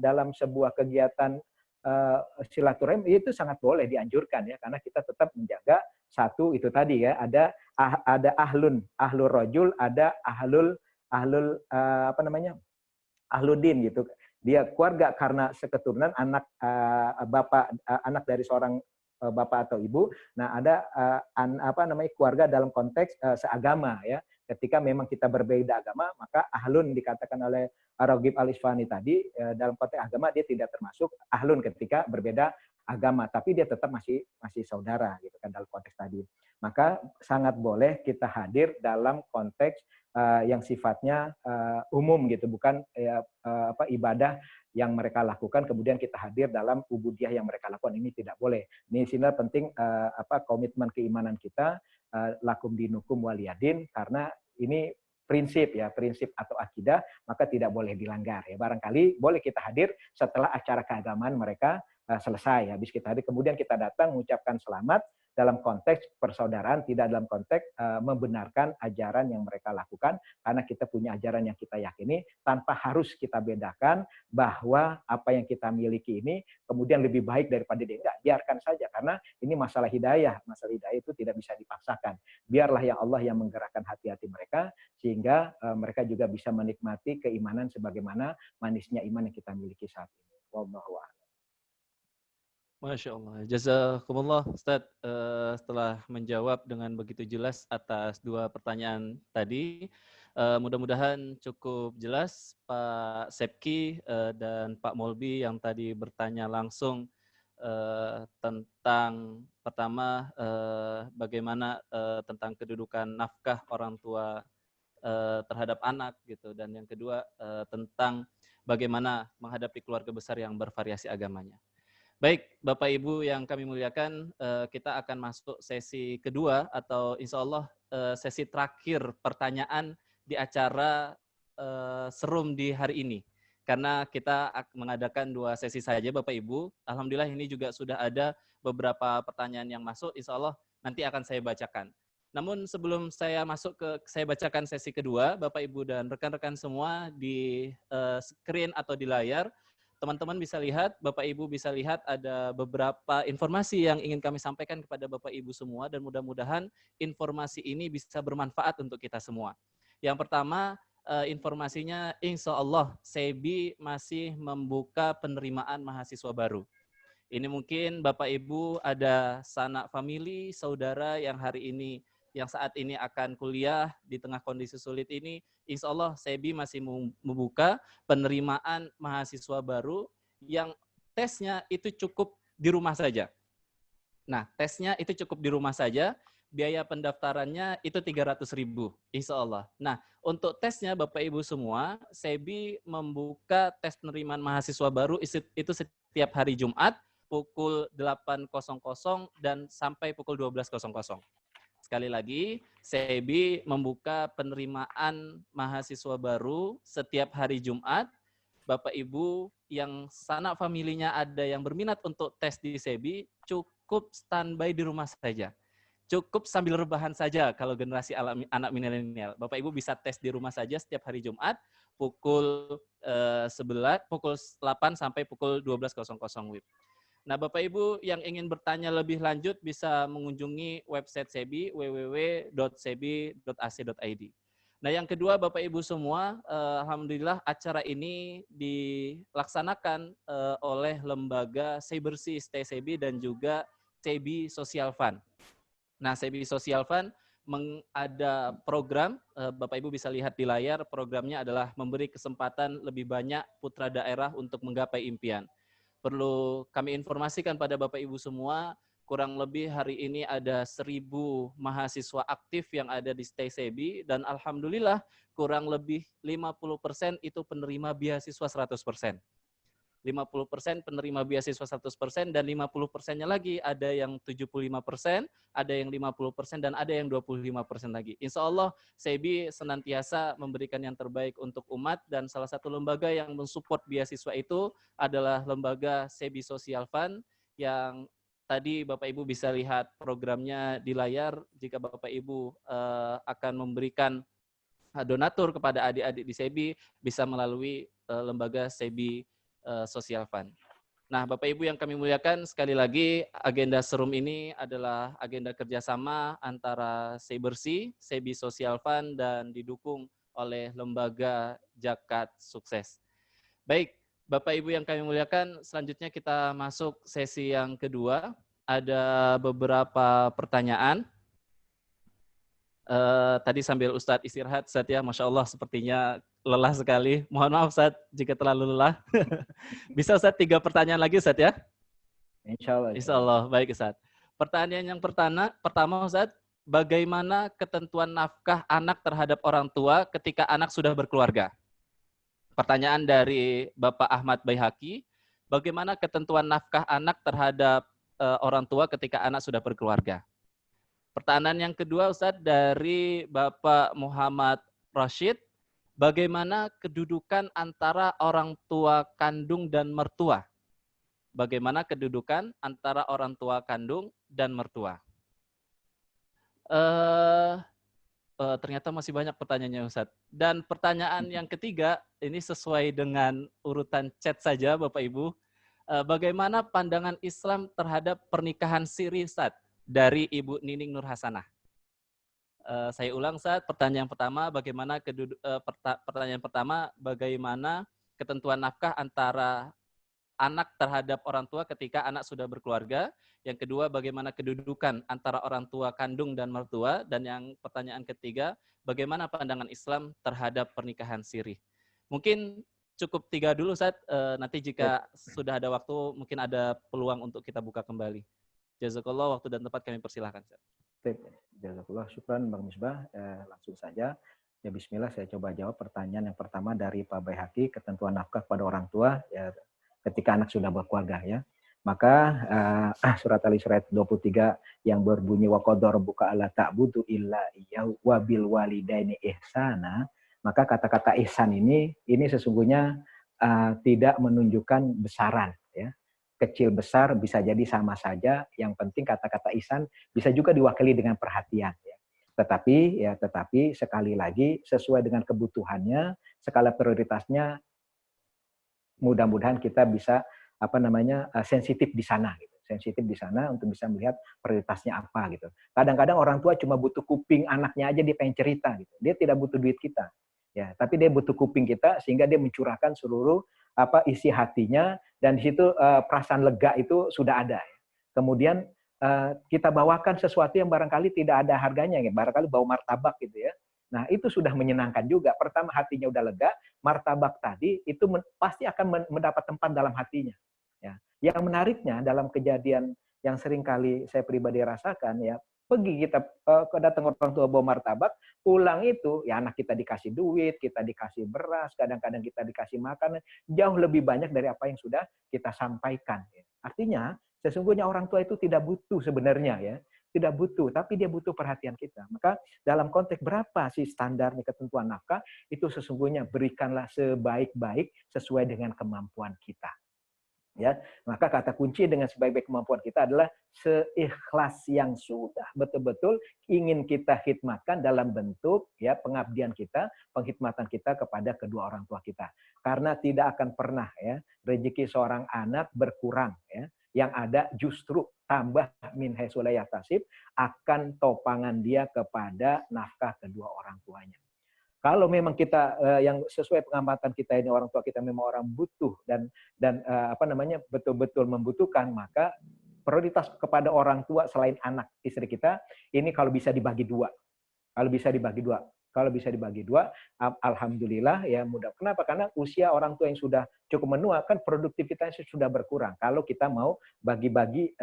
dalam sebuah kegiatan silaturahim? Itu sangat boleh dianjurkan ya, karena kita tetap menjaga satu itu tadi ya, ada ahlul rajul, ada ahludin gitu. Dia keluarga karena seketurunan anak anak dari seorang bapak atau ibu. Nah, ada keluarga dalam konteks seagama ya. Ketika memang kita berbeda agama, maka ahlun dikatakan oleh Ar-Raghib Al-Isfahani tadi dalam konteks agama dia tidak termasuk ahlun ketika berbeda agama, tapi dia tetap masih saudara gitu kan dalam konteks tadi. Maka sangat boleh kita hadir dalam konteks yang sifatnya umum gitu, bukan ibadah yang mereka lakukan kemudian kita hadir dalam ubudiyah yang mereka lakukan. Ini tidak boleh. Ini sini penting komitmen keimanan kita, lakum dinukum waliyadin, karena ini prinsip atau akidah, maka tidak boleh dilanggar ya. Barangkali boleh kita hadir setelah acara keagamaan mereka selesai. Habis kita hadir kemudian kita datang mengucapkan selamat dalam konteks persaudaraan, tidak dalam konteks membenarkan ajaran yang mereka lakukan, karena kita punya ajaran yang kita yakini, tanpa harus kita bedakan bahwa apa yang kita miliki ini kemudian lebih baik daripada dia. Enggak, biarkan saja, karena ini masalah hidayah. Masalah hidayah itu tidak bisa dipaksakan. Biarlah yang Allah yang menggerakkan hati-hati mereka, sehingga mereka juga bisa menikmati keimanan sebagaimana manisnya iman yang kita miliki saat ini. Wallahu a'lam. Masya Allah. Jazakumullah Ustaz, setelah menjawab dengan begitu jelas atas dua pertanyaan tadi, mudah-mudahan cukup jelas Pak Sepki dan Pak Molbi yang tadi bertanya langsung tentang pertama bagaimana tentang kedudukan nafkah orang tua terhadap anak gitu, dan yang kedua tentang bagaimana menghadapi keluarga besar yang bervariasi agamanya. Baik, Bapak Ibu yang kami muliakan, kita akan masuk sesi kedua atau insya Allah sesi terakhir pertanyaan di acara Serum di hari ini. Karena kita mengadakan 2 sesi saja Bapak Ibu. Alhamdulillah ini juga sudah ada beberapa pertanyaan yang masuk, insya Allah nanti akan saya bacakan. Namun sebelum saya saya bacakan sesi kedua, Bapak Ibu dan rekan-rekan semua di screen atau di layar, teman-teman bisa lihat, Bapak Ibu bisa lihat ada beberapa informasi yang ingin kami sampaikan kepada Bapak Ibu semua, dan mudah-mudahan informasi ini bisa bermanfaat untuk kita semua. Yang pertama, informasinya insya Allah SEBI masih membuka penerimaan mahasiswa baru. Ini mungkin Bapak Ibu ada sanak famili, saudara yang saat ini akan kuliah di tengah kondisi sulit ini, insya Allah SEBI masih membuka penerimaan mahasiswa baru yang tesnya itu cukup di rumah saja. Nah, tesnya itu cukup di rumah saja, biaya pendaftarannya itu 300.000, insya Allah. Nah, untuk tesnya Bapak Ibu semua, SEBI membuka tes penerimaan mahasiswa baru itu setiap hari Jumat, pukul 8.00 dan sampai pukul 12.00. Sekali lagi, SEBI membuka penerimaan mahasiswa baru setiap hari Jumat. Bapak Ibu yang sanak familinya ada yang berminat untuk tes di SEBI, cukup standby di rumah saja. Cukup sambil rebahan saja kalau generasi anak milenial. Bapak Ibu bisa tes di rumah saja setiap hari Jumat pukul 8 sampai pukul 12.00 WIB. Nah, Bapak Ibu yang ingin bertanya lebih lanjut bisa mengunjungi website SEBI www.sebi.ac.id. Nah, yang kedua Bapak Ibu semua, alhamdulillah acara ini dilaksanakan oleh lembaga Cybersih Stay SEBI dan juga SEBI Social Fund. Nah, SEBI Social Fund ada program, Bapak Ibu bisa lihat di layar, programnya adalah memberi kesempatan lebih banyak putra daerah untuk menggapai impian. Perlu kami informasikan pada Bapak Ibu semua, kurang lebih hari ini ada 1.000 mahasiswa aktif yang ada di Stay SEBI, dan alhamdulillah kurang lebih 50% itu penerima beasiswa 100%. 50% penerima beasiswa 100%, dan 50%-nya lagi ada yang 75%, ada yang 50%, dan ada yang 25% lagi. Insya Allah SEBI senantiasa memberikan yang terbaik untuk umat, dan salah satu lembaga yang mensupport beasiswa itu adalah lembaga SEBI Social Fund, yang tadi Bapak Ibu bisa lihat programnya di layar. Jika Bapak Ibu akan memberikan donatur kepada adik-adik di SEBI, bisa melalui lembaga SEBI Social Fund. Nah, Bapak Ibu yang kami muliakan, sekali lagi agenda Serum ini adalah agenda kerjasama antara Cybersih, SEBI Social Fund, dan didukung oleh lembaga Zakat Sukses. Baik, Bapak Ibu yang kami muliakan, selanjutnya kita masuk sesi yang kedua. Ada beberapa pertanyaan. Tadi sambil Ustadz istirahat, Ustadz ya, Masya Allah sepertinya lelah sekali. Mohon maaf Ustadz jika terlalu lelah. Bisa Ustadz 3 pertanyaan lagi Ustadz ya? Insya Allah. Insya Allah, baik Ustadz. Pertanyaan yang pertama Ustadz, bagaimana ketentuan nafkah anak terhadap orang tua ketika anak sudah berkeluarga? Pertanyaan dari Bapak Ahmad Baihaqi, bagaimana ketentuan nafkah anak terhadap orang tua ketika anak sudah berkeluarga? Pertanyaan yang kedua Ustadz dari Bapak Muhammad Rashid, bagaimana kedudukan antara orang tua kandung dan mertua? Bagaimana kedudukan antara orang tua kandung dan mertua? Eh, ternyata masih banyak pertanyaannya Ustadz. Dan pertanyaan yang ketiga, ini sesuai dengan urutan chat saja Bapak Ibu. Bagaimana pandangan Islam terhadap pernikahan siri Ustadz? Dari Ibu Nining Nur Hasanah. Saya ulang Ustadz, pertanyaan pertama, pertanyaan pertama, bagaimana ketentuan nafkah antara anak terhadap orang tua ketika anak sudah berkeluarga. Yang kedua, bagaimana kedudukan antara orang tua kandung dan mertua. Dan yang pertanyaan ketiga, bagaimana pandangan Islam terhadap pernikahan siri. Mungkin cukup 3 dulu, Ustaz. Nanti jika sudah ada waktu, mungkin ada peluang untuk kita buka kembali. Jazakallah, waktu dan tempat kami persilahkan, Ustaz. Jazakallah, syukran Bang Misbah. Langsung saja. Ya Bismillah, saya coba jawab pertanyaan yang pertama dari Pak Baihaqi, ketentuan nafkah pada orang tua. Ya, ketika anak sudah berkeluarga ya. Maka surat Al-Isra 23 yang berbunyi wa qadara rabbuka alla ta'budu illa iyyahu wa bil walidaini ihsana, maka kata-kata ihsan ini sesungguhnya tidak menunjukkan besaran ya. Kecil besar bisa jadi sama saja, yang penting kata-kata ihsan bisa juga diwakili dengan perhatian ya. Tetapi sekali lagi sesuai dengan kebutuhannya, skala prioritasnya mudah-mudahan kita bisa sensitif di sana gitu. Sensitif di sana untuk bisa melihat prioritasnya apa gitu. Kadang-kadang orang tua cuma butuh kuping anaknya aja, dia pengen cerita gitu. Dia tidak butuh duit kita. Ya, tapi dia butuh kuping kita sehingga dia mencurahkan seluruh isi hatinya, dan di situ perasaan lega itu sudah ada ya. Kemudian kita bawakan sesuatu yang barangkali tidak ada harganya ya, barangkali bawa martabak gitu ya. Nah, itu sudah menyenangkan juga. Pertama hatinya udah lega, martabak tadi itu pasti akan mendapat tempat dalam hatinya. Ya. Yang menariknya dalam kejadian yang sering kali saya pribadi rasakan ya, pergi kita datang orang tua bawa martabak, pulang itu ya anak kita dikasih duit, kita dikasih beras, kadang-kadang kita dikasih makanan, jauh lebih banyak dari apa yang sudah kita sampaikan. Ya. Artinya sesungguhnya orang tua itu tidak butuh sebenarnya ya. Tidak butuh, tapi dia butuh perhatian kita. Maka dalam konteks berapa sih standarnya ketentuan nafkah, itu sesungguhnya berikanlah sebaik-baik sesuai dengan kemampuan kita. Ya, maka kata kunci dengan sebaik-baik kemampuan kita adalah seikhlas yang sudah betul-betul ingin kita khidmatkan dalam bentuk ya pengabdian kita, penghidmatan kita kepada kedua orang tua kita. Karena tidak akan pernah ya rezeki seorang anak berkurang ya. Yang ada justru tambah min haitsu la yahtasib, akan topangan dia kepada nafkah kedua orang tuanya. Kalau memang kita yang sesuai pengamatan kita ini orang tua kita memang orang butuh dan betul-betul membutuhkan, maka prioritas kepada orang tua selain anak istri kita ini kalau bisa dibagi dua. Kalau bisa dibagi dua, alhamdulillah ya mudah. Kenapa? Karena usia orang tua yang sudah cukup menua kan produktivitasnya sudah berkurang. Kalau kita mau bagi-bagi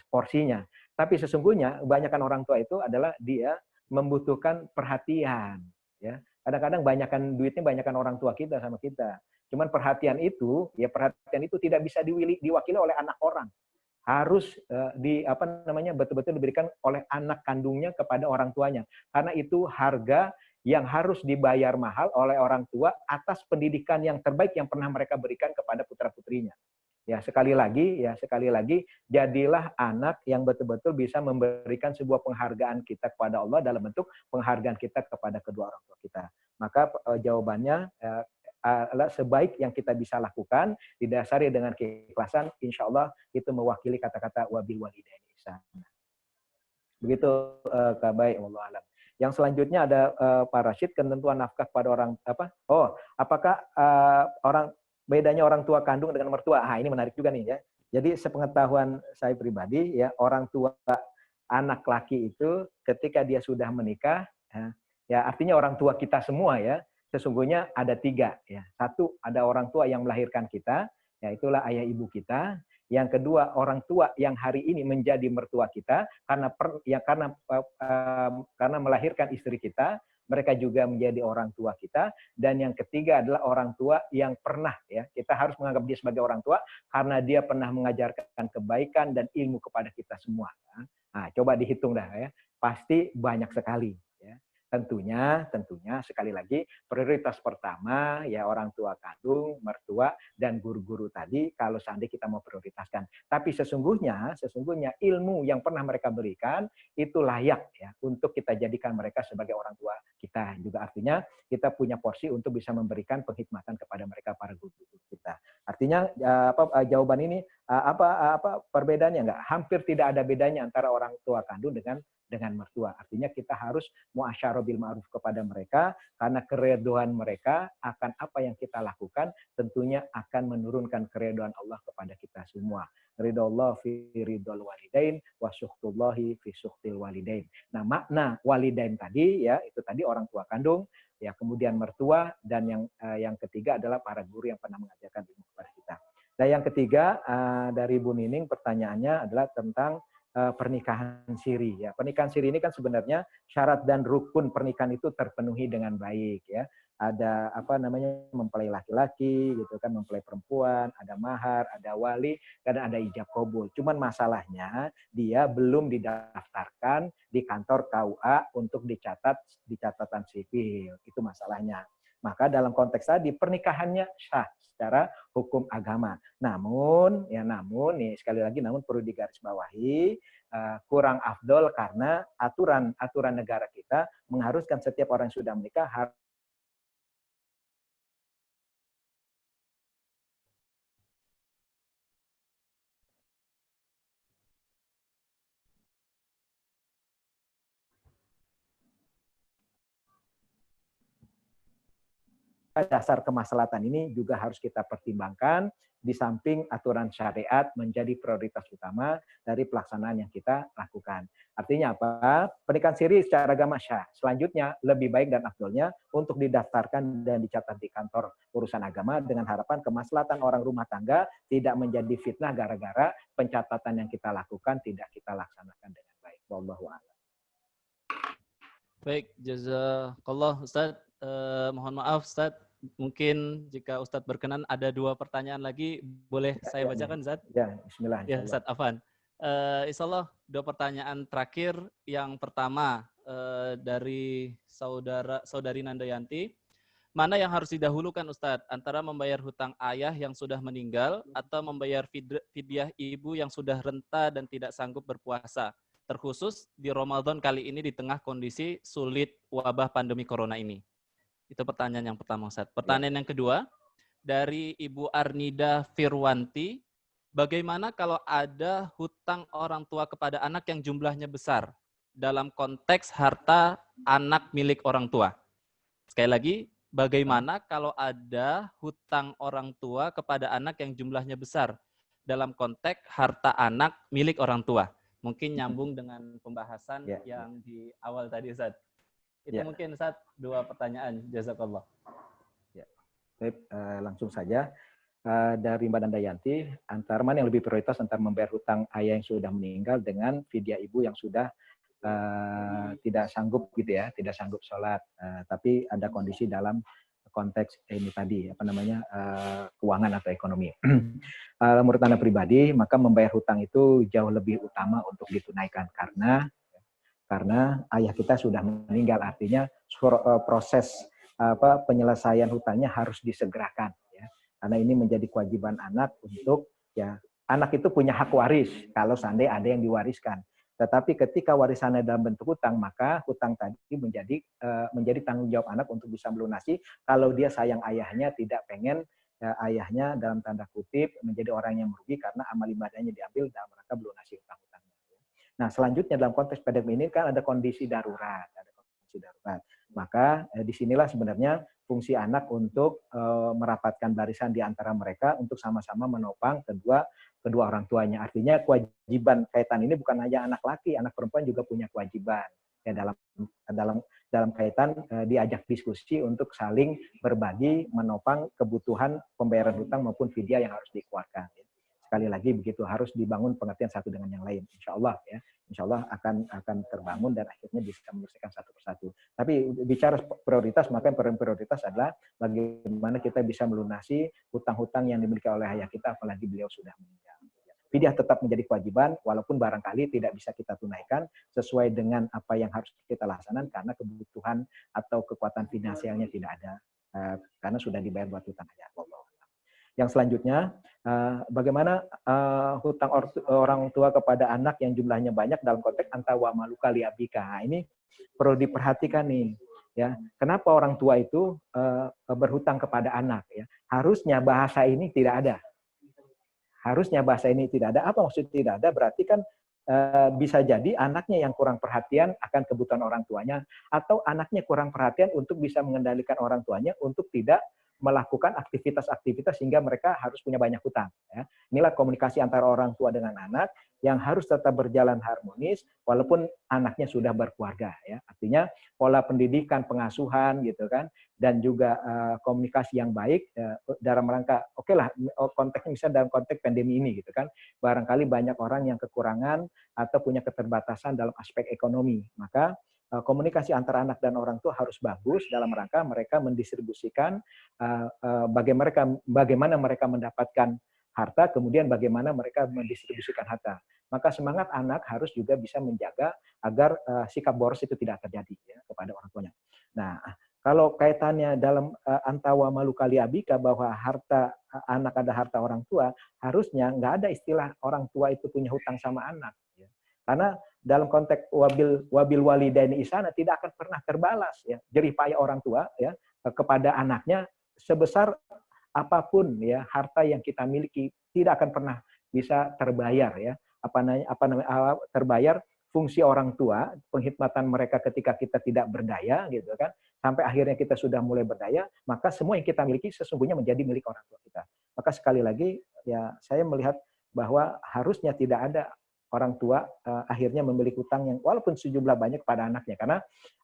porsinya. Tapi sesungguhnya kebanyakan orang tua itu adalah dia membutuhkan perhatian. Ya, kadang-kadang banyakkan duitnya banyakkan orang tua kita sama kita. Cuman perhatian itu tidak bisa diwakili oleh anak orang. Harus betul-betul diberikan oleh anak kandungnya kepada orang tuanya. Karena itu harga yang harus dibayar mahal oleh orang tua atas pendidikan yang terbaik yang pernah mereka berikan kepada putra-putrinya. Ya, sekali lagi, jadilah anak yang betul-betul bisa memberikan sebuah penghargaan kita kepada Allah dalam bentuk penghargaan kita kepada kedua orang tua kita. Maka jawabannya adalah sebaik yang kita bisa lakukan, didasari dengan keikhlasan, insya Allah itu mewakili kata-kata wabil walidaini ihsan. Begitu Kak Baik, wallahu alam. Yang selanjutnya ada Pak Rashid, ketentuan nafkah pada orang apakah bedanya orang tua kandung dengan mertua? Ini menarik juga nih ya. Jadi sepengetahuan saya pribadi ya, orang tua anak laki itu ketika dia sudah menikah ya artinya orang tua kita semua ya, sesungguhnya ada 3 ya. 1 ada orang tua yang melahirkan kita, ya itulah ayah ibu kita. Yang kedua, orang tua yang hari ini menjadi mertua kita karena melahirkan istri kita, mereka juga menjadi orang tua kita. Dan yang ketiga adalah orang tua yang pernah ya, kita harus menganggap dia sebagai orang tua karena dia pernah mengajarkan kebaikan dan ilmu kepada kita semua. Nah, coba dihitung dah ya, pasti banyak sekali ya. tentunya sekali lagi prioritas pertama ya orang tua kandung, mertua dan guru-guru tadi kalau seandainya kita mau prioritaskan. Tapi sesungguhnya ilmu yang pernah mereka berikan itu layak ya untuk kita jadikan mereka sebagai orang tua kita. Juga artinya kita punya porsi untuk bisa memberikan penghikmatan kepada mereka para guru-guru kita. Artinya jawaban ini apa perbedaannya enggak? Hampir tidak ada bedanya antara orang tua kandung dengan mertua. Artinya kita harus muasyarah bil ma'ruf kepada mereka karena keridhaan mereka akan apa yang kita lakukan tentunya akan menurunkan keridhaan Allah kepada kita semua. Ridallah fi ridal walidain wa syuhtullahi fi syuhtil walidain. Nah, makna walidain tadi ya itu tadi orang tua kandung, ya kemudian mertua dan yang ketiga adalah para guru yang pernah mengajarkan ilmu kepada kita. Dan yang ketiga dari Bu Nining pertanyaannya adalah tentang pernikahan siri ya. Pernikahan siri ini kan sebenarnya syarat dan rukun pernikahan itu terpenuhi dengan baik ya. Ada mempelai laki-laki gitu kan, mempelai perempuan, ada mahar, ada wali, dan ada ijab kabul. Cuman masalahnya dia belum didaftarkan di kantor KUA untuk dicatat di catatan sipil. Itu masalahnya. Maka dalam konteks tadi pernikahannya sah secara hukum agama. Namun nih sekali lagi perlu digarisbawahi kurang afdol karena aturan negara kita mengharuskan setiap orang yang sudah menikah harus dasar kemaslahatan ini juga harus kita pertimbangkan di samping aturan syariat menjadi prioritas utama dari pelaksanaan yang kita lakukan. Artinya apa? Pernikahan siri secara agama syah. Selanjutnya lebih baik dan afdolnya untuk didaftarkan dan dicatat di kantor urusan agama dengan harapan kemaslahatan orang rumah tangga tidak menjadi fitnah gara-gara pencatatan yang kita lakukan tidak kita laksanakan dengan baik. Wallahu a'lam. Baik, jazakallah Ustaz. Mohon maaf Ustaz, mungkin jika Ustaz berkenan ada 2 pertanyaan lagi, boleh saya bacakan Ustaz? Ya, bismillah. Ya, Ustaz Afan. Insyaallah 2 pertanyaan terakhir. Yang pertama dari saudari Nandayanti, mana yang harus didahulukan Ustaz antara membayar hutang ayah yang sudah meninggal atau membayar fidyah ibu yang sudah renta dan tidak sanggup berpuasa? Terkhusus di Ramadan kali ini di tengah kondisi sulit wabah pandemi corona ini. Itu pertanyaan yang pertama, Ustaz. Pertanyaan yang kedua, dari Ibu Arnida Firwanti, bagaimana kalau ada hutang orang tua kepada anak yang jumlahnya besar dalam konteks harta anak milik orang tua? Sekali lagi, bagaimana kalau ada hutang orang tua kepada anak yang jumlahnya besar dalam konteks harta anak milik orang tua? Mungkin nyambung dengan pembahasan yang di awal tadi, Ustaz. Itu mungkin Ustaz 2 pertanyaan. Jazakallah. Ya. Baik, langsung saja dari Mbak Nandayanti, antara mana yang lebih prioritas antara membayar hutang ayah yang sudah meninggal dengan fidyah ibu yang sudah tidak sanggup gitu ya, tidak sanggup sholat, tapi ada kondisi dalam konteks ini tadi keuangan atau ekonomi. Menurut Anda pribadi, maka membayar hutang itu jauh lebih utama untuk ditunaikan karena ayah kita sudah meninggal, artinya proses penyelesaian hutangnya harus disegerakan ya. Karena ini menjadi kewajiban anak untuk anak itu punya hak waris kalau seandainya ada yang diwariskan. Tetapi ketika warisannya dalam bentuk hutang, maka hutang tadi menjadi tanggung jawab anak untuk bisa melunasi kalau dia sayang ayahnya, tidak pengen ayahnya dalam tanda kutip menjadi orang yang merugi karena amal ibadahnya diambil dalam rangka melunasi hutang-hutangnya. Nah, selanjutnya dalam konteks pandemi ini kan ada kondisi darurat. Maka disinilah sebenarnya fungsi anak untuk merapatkan barisan di antara mereka untuk sama-sama menopang kedua orang tuanya. Artinya kewajiban kaitan ini bukan hanya anak laki, anak perempuan juga punya kewajiban ya dalam kaitan diajak diskusi untuk saling berbagi menopang kebutuhan pembayaran hutang maupun fidyah yang harus dikeluarkan. Sekali lagi begitu, harus dibangun pengertian satu dengan yang lain. Insya Allah ya, insya Allah akan terbangun dan akhirnya bisa menyelesaikan satu persatu. Tapi bicara prioritas, maka yang prioritas adalah bagaimana kita bisa melunasi hutang-hutang yang dimiliki oleh ayah kita, apalagi beliau sudah meninggal. fidyah tetap menjadi kewajiban, walaupun barangkali tidak bisa kita tunaikan sesuai dengan apa yang harus kita laksanakan karena kebutuhan atau kekuatan finansialnya tidak ada, karena sudah dibayar buat hutang aja. Yang selanjutnya, bagaimana hutang orang tua kepada anak yang jumlahnya banyak dalam konteks anta wa maluka li abika. Nah, ini perlu diperhatikan nih. Ya, kenapa orang tua itu berhutang kepada anak? Ya, harusnya bahasa ini tidak ada. Harusnya bahasa ini tidak ada. Apa maksud tidak ada? Berarti kan bisa jadi anaknya yang kurang perhatian akan kebutuhan orang tuanya, atau anaknya kurang perhatian untuk bisa mengendalikan orang tuanya untuk tidak melakukan aktivitas-aktivitas sehingga mereka harus punya banyak hutang. Ya. Inilah komunikasi antara orang tua dengan anak yang harus tetap berjalan harmonis walaupun anaknya sudah berkeluarga. Ya. Artinya pola pendidikan, pengasuhan gitu kan, dan juga komunikasi yang baik dalam rangka oke lah konteksnya misalnya dalam konteks pandemi ini gitu kan, barangkali banyak orang yang kekurangan atau punya keterbatasan dalam aspek ekonomi, maka komunikasi antara anak dan orang tua harus bagus dalam rangka mereka mendistribusikan bagaimana mereka mendapatkan harta, kemudian bagaimana mereka mendistribusikan harta. Maka semangat anak harus juga bisa menjaga agar sikap boros itu tidak terjadi ya, kepada orang tuanya. Nah, kalau kaitannya dalam antawa malu kali abika bahwa harta anak ada harta orang tua, harusnya nggak ada istilah orang tua itu punya hutang sama anak. Ya. Karena dalam konteks wabil walidaini ihsana tidak akan pernah terbalas ya jerih payah orang tua ya kepada anaknya sebesar apapun ya harta yang kita miliki tidak akan pernah bisa terbayar ya terbayar fungsi orang tua, penghikmatan mereka ketika kita tidak berdaya gitu kan, sampai akhirnya kita sudah mulai berdaya, maka semua yang kita miliki sesungguhnya menjadi milik orang tua kita. Maka sekali lagi ya saya melihat bahwa harusnya tidak ada orang tua akhirnya memiliki hutang yang walaupun sejumlah banyak kepada anaknya, karena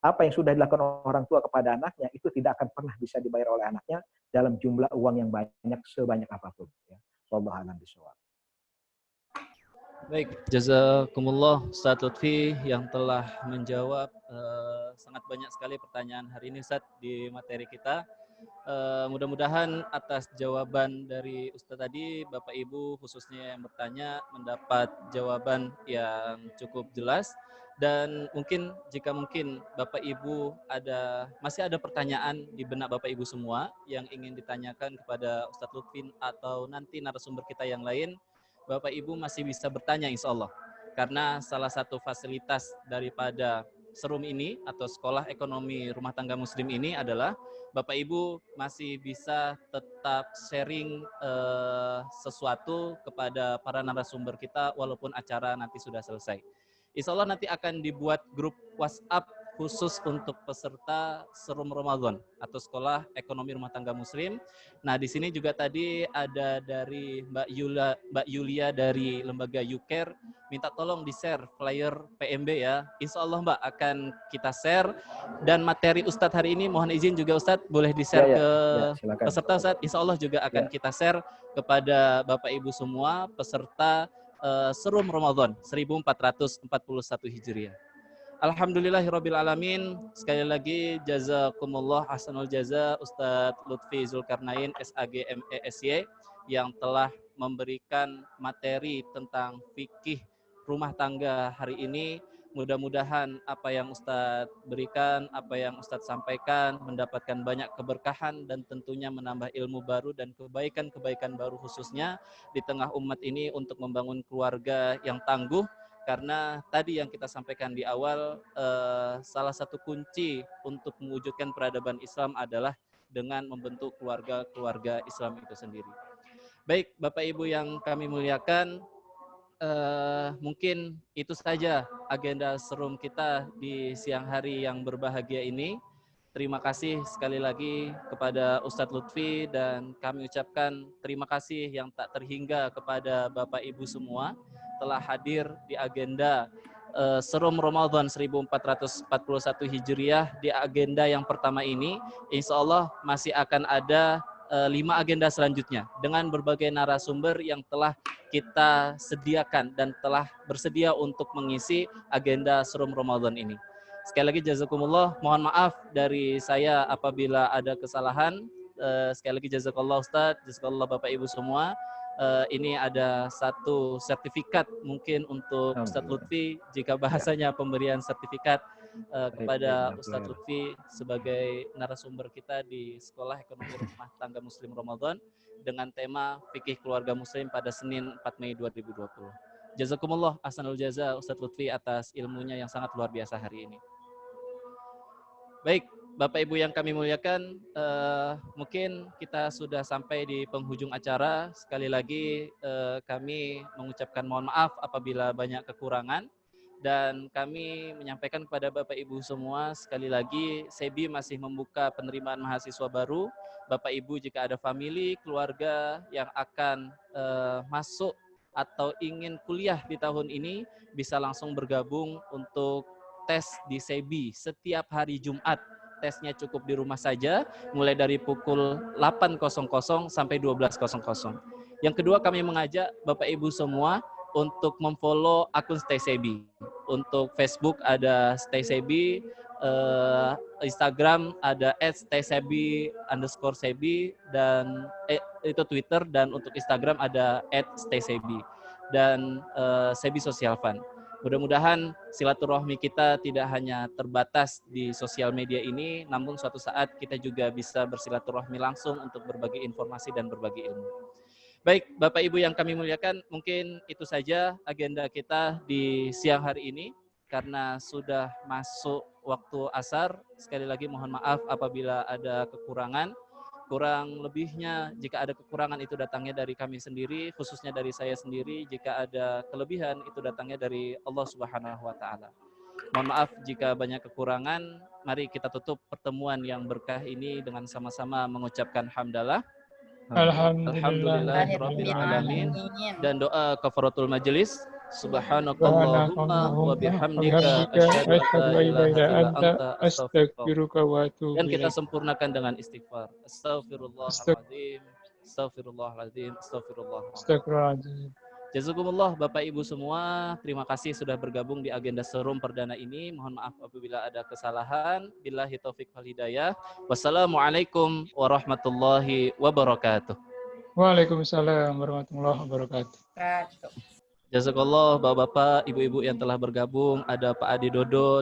apa yang sudah dilakukan orang tua kepada anaknya itu tidak akan pernah bisa dibayar oleh anaknya dalam jumlah uang yang banyak sebanyak apapun. Ya. Wallahu a'lam bishawab. Baik, jazakumullah Ustaz Lutfi yang telah menjawab sangat banyak sekali pertanyaan hari ini Ustaz di materi kita. Mudah-mudahan atas jawaban dari Ustaz tadi, Bapak Ibu khususnya yang bertanya mendapat jawaban yang cukup jelas, dan jika mungkin Bapak Ibu masih ada pertanyaan di benak Bapak Ibu semua yang ingin ditanyakan kepada Ustaz Lutfi atau nanti narasumber kita yang lain, Bapak Ibu masih bisa bertanya insya Allah. Karena salah satu fasilitas daripada Serum ini atau Sekolah Ekonomi Rumah Tangga Muslim ini adalah Bapak Ibu masih bisa tetap sharing sesuatu kepada para narasumber kita walaupun acara nanti sudah selesai. Insya Allah nanti akan dibuat grup WhatsApp khusus untuk peserta Serum Ramadan atau Sekolah Ekonomi Rumah Tangga Muslim. Nah, di sini juga tadi ada dari Mbak Yulia dari Lembaga UCARE, minta tolong di-share flyer PMB ya. Insya Allah Mbak akan kita share, dan materi Ustadz hari ini mohon izin juga Ustadz boleh di-share ke peserta Ustadz. Insya Allah juga akan kita share kepada Bapak Ibu semua peserta Serum Ramadan 1441 Hijriah. Alhamdulillahirabbil alamin. Sekali lagi jazakumullah ahsanul jaza Ustadz Lutfi Zulkarnain SAG MESY yang telah memberikan materi tentang fikih rumah tangga hari ini. Mudah-mudahan apa yang Ustadz berikan, apa yang Ustadz sampaikan mendapatkan banyak keberkahan dan tentunya menambah ilmu baru dan kebaikan-kebaikan baru khususnya di tengah umat ini untuk membangun keluarga yang tangguh. Karena tadi yang kita sampaikan di awal, salah satu kunci untuk mewujudkan peradaban Islam adalah dengan membentuk keluarga-keluarga Islam itu sendiri. Baik, Bapak Ibu yang kami muliakan, mungkin itu saja agenda serum kita di siang hari yang berbahagia ini. Terima kasih sekali lagi kepada Ustadz Lutfi, dan kami ucapkan terima kasih yang tak terhingga kepada Bapak Ibu semua telah hadir di agenda Serum Ramadan 1441 Hijriah. Di agenda yang pertama ini, insya Allah masih akan ada 5 agenda selanjutnya dengan berbagai narasumber yang telah kita sediakan dan telah bersedia untuk mengisi agenda Serum Ramadan ini. Sekali lagi jazakumullah, mohon maaf dari saya apabila ada kesalahan. Sekali lagi jazakallah Ustaz, jazakallah Bapak Ibu semua. ini ada satu sertifikat mungkin untuk Ustadz Lutfi, jika bahasanya pemberian sertifikat kepada Ustadz Lutfi sebagai narasumber kita di Sekolah Ekonomi Rumah Tangga Muslim Ramadan dengan tema Fikih Keluarga Muslim pada Senin 4 Mei 2020. Jazakumullah ahsanul jaza Ustadz Lutfi atas ilmunya yang sangat luar biasa hari ini. Baik, Bapak Ibu yang kami muliakan, mungkin kita sudah sampai di penghujung acara. Sekali lagi kami mengucapkan mohon maaf apabila banyak kekurangan. Dan kami menyampaikan kepada Bapak Ibu semua, sekali lagi SEBI masih membuka penerimaan mahasiswa baru. Bapak Ibu jika ada famili, keluarga yang akan masuk atau ingin kuliah di tahun ini, bisa langsung bergabung untuk tes di SEBI setiap hari Jumat. Tesnya cukup di rumah saja, mulai dari pukul 8.00 sampai 12.00. Yang kedua, kami mengajak Bapak Ibu semua untuk memfollow akun Stay SEBI. Untuk Facebook ada Stay SEBI, Instagram ada @staysebi_sebi, dan itu Twitter, dan untuk Instagram ada @staysebi dan SEBI Social Fund. Mudah-mudahan silaturahmi kita tidak hanya terbatas di sosial media ini, namun suatu saat kita juga bisa bersilaturahmi langsung untuk berbagi informasi dan berbagi ilmu. Baik, Bapak Ibu yang kami muliakan, mungkin itu saja agenda kita di siang hari ini. Karena sudah masuk waktu asar, sekali lagi mohon maaf apabila ada kekurangan. Kurang lebihnya, jika ada kekurangan itu datangnya dari kami sendiri, khususnya dari saya sendiri. Jika ada kelebihan itu datangnya dari Allah Subhanahu wa Ta'ala. Mohon maaf jika banyak kekurangan. Mari kita tutup pertemuan yang berkah ini dengan sama-sama mengucapkan hamdalah. Alhamdulillahirabbil alamin, dan doa kafaratul majelis. Subhanakallahumma wa bihamdika asyhadu an la ilaha illa anta astaghfiruka wa atubu ilaik. Dan kita sempurnakan dengan istighfar. Astaghfirullahaladzim, astaghfirullahaladzim, astaghfirullahaladzim. Jazakumullah Bapak Ibu semua, terima kasih sudah bergabung di agenda serum perdana ini. Mohon maaf apabila ada kesalahan. Billahi taufik wal hidayah. Wassalamualaikum warahmatullahi wabarakatuh. Waalaikumsalam warahmatullahi wabarakatuh. Jazakallah Bapak-bapak, Ibu-ibu yang telah bergabung. Ada Pak Adi Dodo